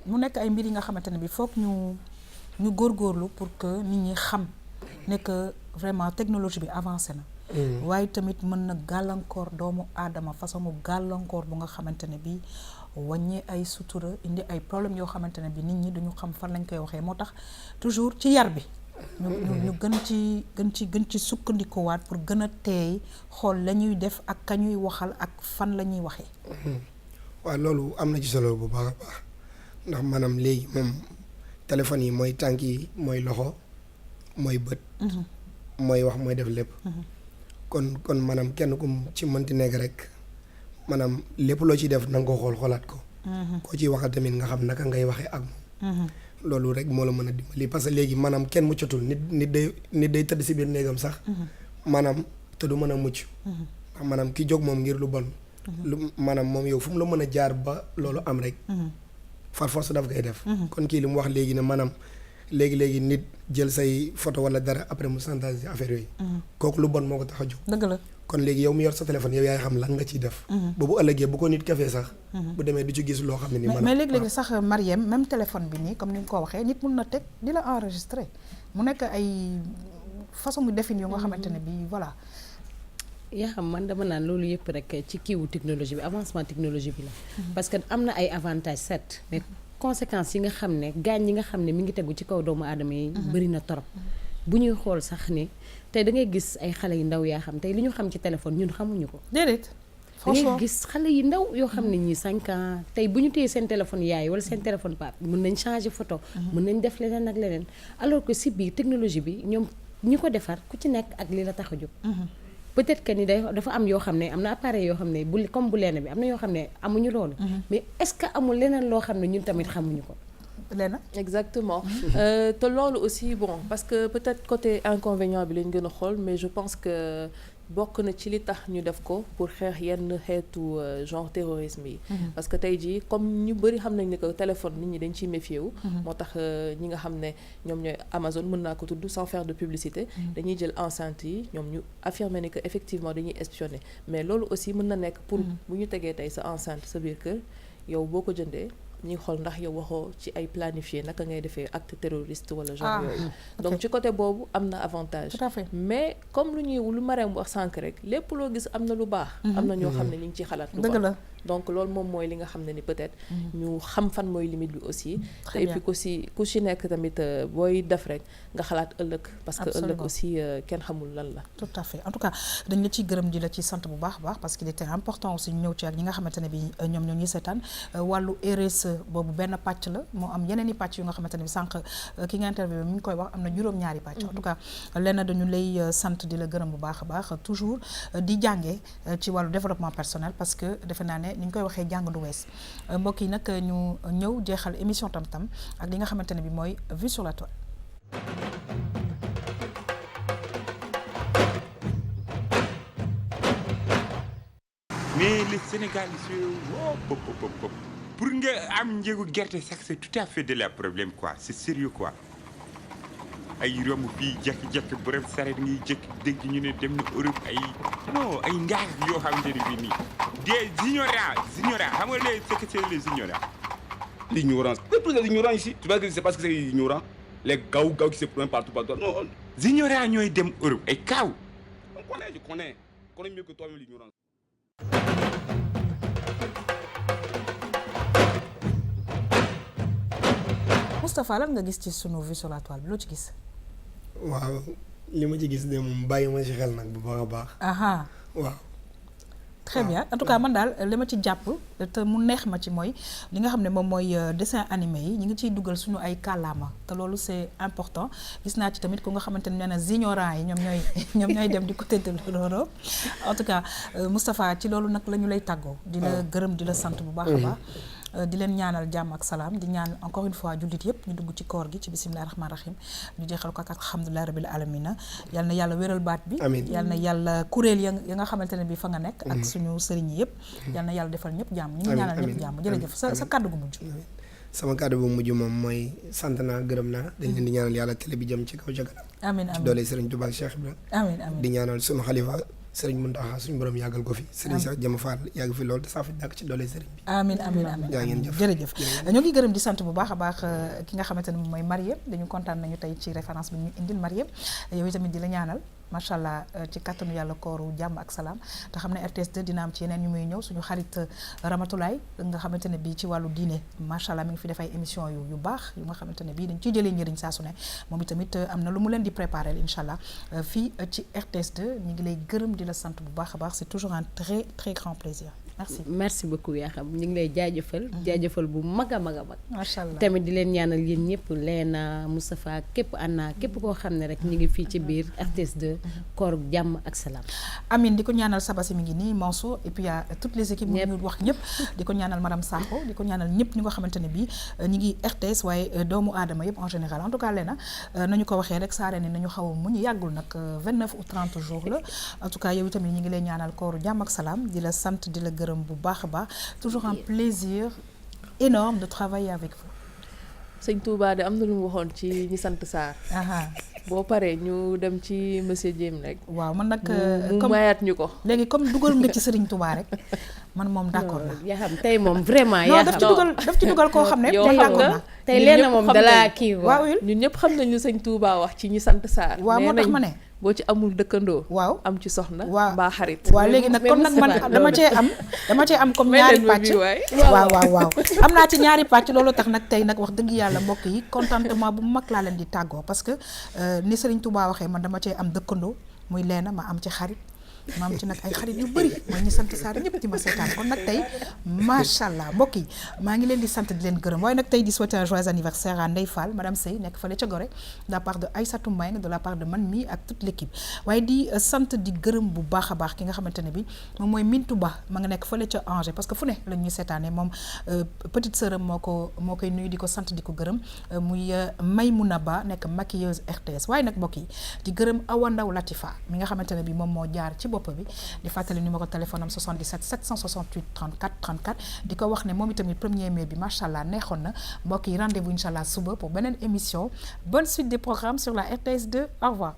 mu nekk ay mbir yi nga xamante ne bi foog ñu góorgóorlu pour que nit ñi xam ne que vraiment technologie bi avancé na waaye tamit mën na gàllankoor doomu aadama façon mu gàllankoor bu nga xamante ne bi wàññi ay sutura indi ay problèmes yoo xamante ne bi nit ñi duñu xam fan lañ koy waxee moo tax toujours ci yar bi ñu gën ci sukkandikuwaat pour gën a teey xool la ñuy def ak ka ñuy waxal ak fan la ñuy waxee. waaw loolu am na ci solo bu baax a baax ndax maanaam léegi moom téléphone yi mooy tànk yi mooy loxo mooy bët. mooy wax mooy def lépp. kon maanaam kenn ku ci mënti nekk rek maanaam lépp loo ciy def na nga ko xoolaat ko. koo ciy waxal tamit nga xam naka ngay waxee ak moom. loolu rek moo la mën a dimbali parce que léegi maanaam kenn muccatul nit day tëdd si biir néegam sax maanaam te du mën a mucc ndax maanaam ki jóg moom ngir lu bon lu maanaam moom yow fu mu la mën a jaar ba loolu am rek far force daf koy def kon kii li mu wax léegi ne maanaam léegi nit jël say photo wala dara après mu chantage affaire yooyu kooku lu bon moo ko tax a jóg dëgg la kon léegi yow mu yor sa téléphone yow yaay xam lan nga ciy def ba bu ëllëgee bu ko nit kafee sax bu demee du ci gis loo xam ne ni mais léegi-léegi sax Mariem même téléphone bi nii comme ni nga ko waxee nit mun na teg di la enregistrer mu nekk ay façon mu defin yu nga xamante ne bi voilà yaa xam man dama naan loolu yëpp rek ci kiiwu technologie bi avancement technologie bi la parce que am na ay avantages certes mais conséquences yi nga xam ne gaañ yi nga xam ne mi ngi tegu ci kaw doomu aadama yi bëri na torop bu ñuy xool sax ni tey da ngay gis ay xale yu ndaw yaa xam tey li ñu xam ci téléphone ñun xamuñu ko déedéet da ngay gis xale yu ndaw yoo xam ne ñi 5 ans tey bu ñu téyee seen téléphone yaay wala seen téléphone pap mën nañ changer photo mën nañ def leneen ak leneen alors que si biir technologie bi ñoom ñi ko defar ku ci nekk ak li la tax a jóg peut-être que ni dafa am yoo xam ne am na appareil yoo xam ne bu comme bu lenn bi am na yoo xam ne amuñu loolu mais est-ce que amul leneen loo xam ne ñun tamit xamuñu ko Léna exactement te loolu aussi bon parce que peut-être côté inconvénient bi lañ gën a xool mais je pense que bokk na ci li tax ñu def ko pour xeex yenn xeetu genre terrorisme yi parce que tey jii comme ñu bëri xam nañ ne que téléphone nit ñi dañ ciy méfier wu moo tax ñi nga xam ne ñoom ñooy Amazon mën naa ko tudd sans faire de publicité dañuy jël enceinte yi ñoom ñu affirmer ni que effectivement dañuy espionner mais loolu aussi mën na nekk pour bu ñu tegee tey sa enceinte sa biir kër yow boo ko jëndee ñuy xool ndax yow waxoo ci ay planifié naka ngay defee acte terroriste wala genre yooyu donc ci côté boobu am na avantage tout à fait mais comme lu Marème wax sànq rek lépp loo gis am na lu baax am na ñoo xam ne ñu ngi ciy xalaat lu dëgg la baax donc loolu moom mooy li nga xam ne ni peut-être ñu xam fan mooy limite bi aussi et puis ku ci nekk tamit booy def rek nga xalaat ëllëg parce que ëllëg aussi kenn xamul lan la. tout à fait en tout cas dañ la ciy gërëm di la ci sant bu baax a baax parce qu'il était important aussi ñëw ci ak ñi nga xamante ne bi ñoom ñoo ñuy seetaan wàllu RSE boobu benn pàcc la moo am yeneen i pàcc yu nga xamante ne bi sànq ki nga interview mi ngi koy wax am na juróom-ñaari pàcc en tout cas lenn dañu lay sant di la gërëm bu baax a baax toujours di jàngee ci wàllu développement personnel parce que defe naa ne ni ñu koy waxee jàng du wees mbokk yi nag ñu ñëw jeexal émission tam-tam ak li nga xamante ne bi mooy vue sur la toile. mais le Sénégal pour nga am njëgu gerte sax c'est tout à fait de la problème quoi c'est sérieux quoi ay romb fii jékki-jékki borom saret ngi jékki dégg ñu ne dem na Europe ay non ay ngaar yoo xamante ne bii nii des ignorants xam nga les ce que c'est les ignorants. L'ignorance. Pourquoi l'ignorance ici? Tu vois que c'est parce que c'est ignorant. Les gaou qui se prennent partout. Non. Les ignorants ñooy dem Europe ay kaaw. Je connais mieux que toi-même l'ignorance. Moustapha lan nga gis ci sunu vue sur la toile bi loo ci gis. waaw li ma ci gis de moom bàyyi ma ci xel nag bu baax a baax. waaw. très bien en tout cas man daal li ma ci jàpp te mu neex ma ci mooy li nga xam ne moom mooy dessin animé yi ñu ngi ciy dugal suñu ay kàllaama te loolu c'est important gis naa ci tamit ku nga xamante ne nee na ignorants yi ñoom ñooy dem di côté de l'Europe en tout cas Moustapha ci loolu nag la ñu lay tàggoo. di la gërëm di la sant bu baax a baax. di leen ñaanal jàmm ak salaam di ñaan encore une fois jullit yëpp ñu dugg ci koor gi ci bisimilah rahmaani rahim ñu jeexal ko ak alhamdulilah rabil alamina yal na yàlla wéral baat bi. yal na yàlla kuréel ya nga xamante ne bi fa nga nekk. ak suñu sëriñ yi yëpp. yal na yàlla defal ñëpp jàmm ñu ngi ñaanal ñëpp jàmm jërëjëf sa kàddu gu mujj. sama kàddu bu mujj moom mooy sant naa gërëm naa dañ leen di ñaanal yàlla télé bi jëm ci kaw ca kanam. amiin ci doole Serigne Touba Cheikh Ibrahima. amiin di ñaanal sunu xalifa Serigne Mountakha suñu borom yàggal ko fi. Serigne Cheikh Jama Fall yàgg fi loolu te saa fi dàkk ci doole Serigne bi. amiin yaa ngeen jëf jërëjëf ñoo ngi gërëm di sant bu baax a baax ki nga xamante ne moom mooy Mariem dañu kontaan nañu tey ci référence bi ñu indil Mariem yow itamit di la ñaanal macha allah ci kattanu yàlla kooru jàmm ak salaam te xam ne RTS 2 dina am ci yeneen ñu muy ñëw suñu xarit Ramatulaay nga xamante ne bii ci wàllu diine macha allah mi ngi fi def ay émission yu baax yu nga xamante ne bii dañ ciy jëlee njëriñ saa su ne moom itamit am na lu mu leen di préparer incha allah fii ci RTS 2 ñu ngi lay gërëm di la sant bu baax a baax c'est toujours un très très grand plaisir. merci beaucoup yaa xam ñu ngi lay jaajëfal bu mag a mag a mag. macha allah tamit di leen ñaanal yéen ñëpp Leena Moustapha képp Anna képp koo xam ne rek ñu ngi fii ci biir RTS 2 koor jàmm ak salaam. Amine di ko ñaanal Sabasi mi ngi nii Mansour et puis y a toutes les équipes ñu wax ñëpp di ko ñaanal madame Sakho di ko ñaanal ñëpp ñu nga xamante ne bii ñu ngi RTS waaye doomu aadama yëpp en général en tout cas Leena nañu ko waxee rek saare ne nañu xaw a mu ñu yàggul nag 29 ou 30 jours la en tout cas yow itamit ñu ngi lay ñaanal kooru jàmm ak salaam di la sant di la gërëm bu baax a baax toujours un plaisir énorme de travailler avec vous. Sëñ Touba de am na lu mu waxoon ci ñi sant Sarr. boo paree ñu dem ci monsieur Diém rek. waaw man nag mu mayaat ñu ko. léegi comme dugal nga ci Serigne Touba rek man moom d'accord na. yaa xam tey moom vraiment. yaa xam daf ci dugal koo xam ne. yow xam nga tey leen na moom dalaa kii waaw ñun ñëpp xam nañu Sëñ Touba wax ci ñi sant Sarr. waaw moo tax ma ne. boo ci amul dëkkandoo. waaw am ci soxna. waaw mbaa xarit. waaw léegi nag kon nag man dama cee am comme ñaari pàcc. waaw am naa ci ñaari pàcc loolu tax nag tey nag wax dëgg yàlla mbokk yi contentement bu mag laa leen di tàggoo parce que ni Serigne Touba waxee man dama cee am dëkkandoo muy Leena ma am ci xarit. ma am ci nag ay xarit yu bëri mooy ñi sant Sarr ñëpp di ma seetaan kon nag tey macha allah mbokk yi maa ngi leen di sant di leen gërëm waaye nag tey di souhaiter un joyeux anniversaire à Ndeye Fall madame Sey nekk fële ca Gorée de la part de Aïssatou Mbengue de la part de man mi ak toute l'équipe waaye di sant di gërëm bu baax a baax ki nga xamante ne bi moom mooy Mintou Ba ma nga nekk fële ca Angers parce que fu ne la ñuy seetaanee moom petite sœuram moo koy nuyu di ko sant di ko gërëm muy Maymouna Ba nekk maquilleuse RTS waaye nag mbokk yi di gërëm Awa Ndaw Latifa mi nga xamante ne bi moom moo jaar ci bopp bi di fàttali numéro téléphone am 77 768 34 34 di ko wax ne moom itamit 1er mai bi macha allah neexoon na mbokk yi rendez-vous incha allah suba pour beneen émission bonne suite des programmes sur la RTS 2 au revoir.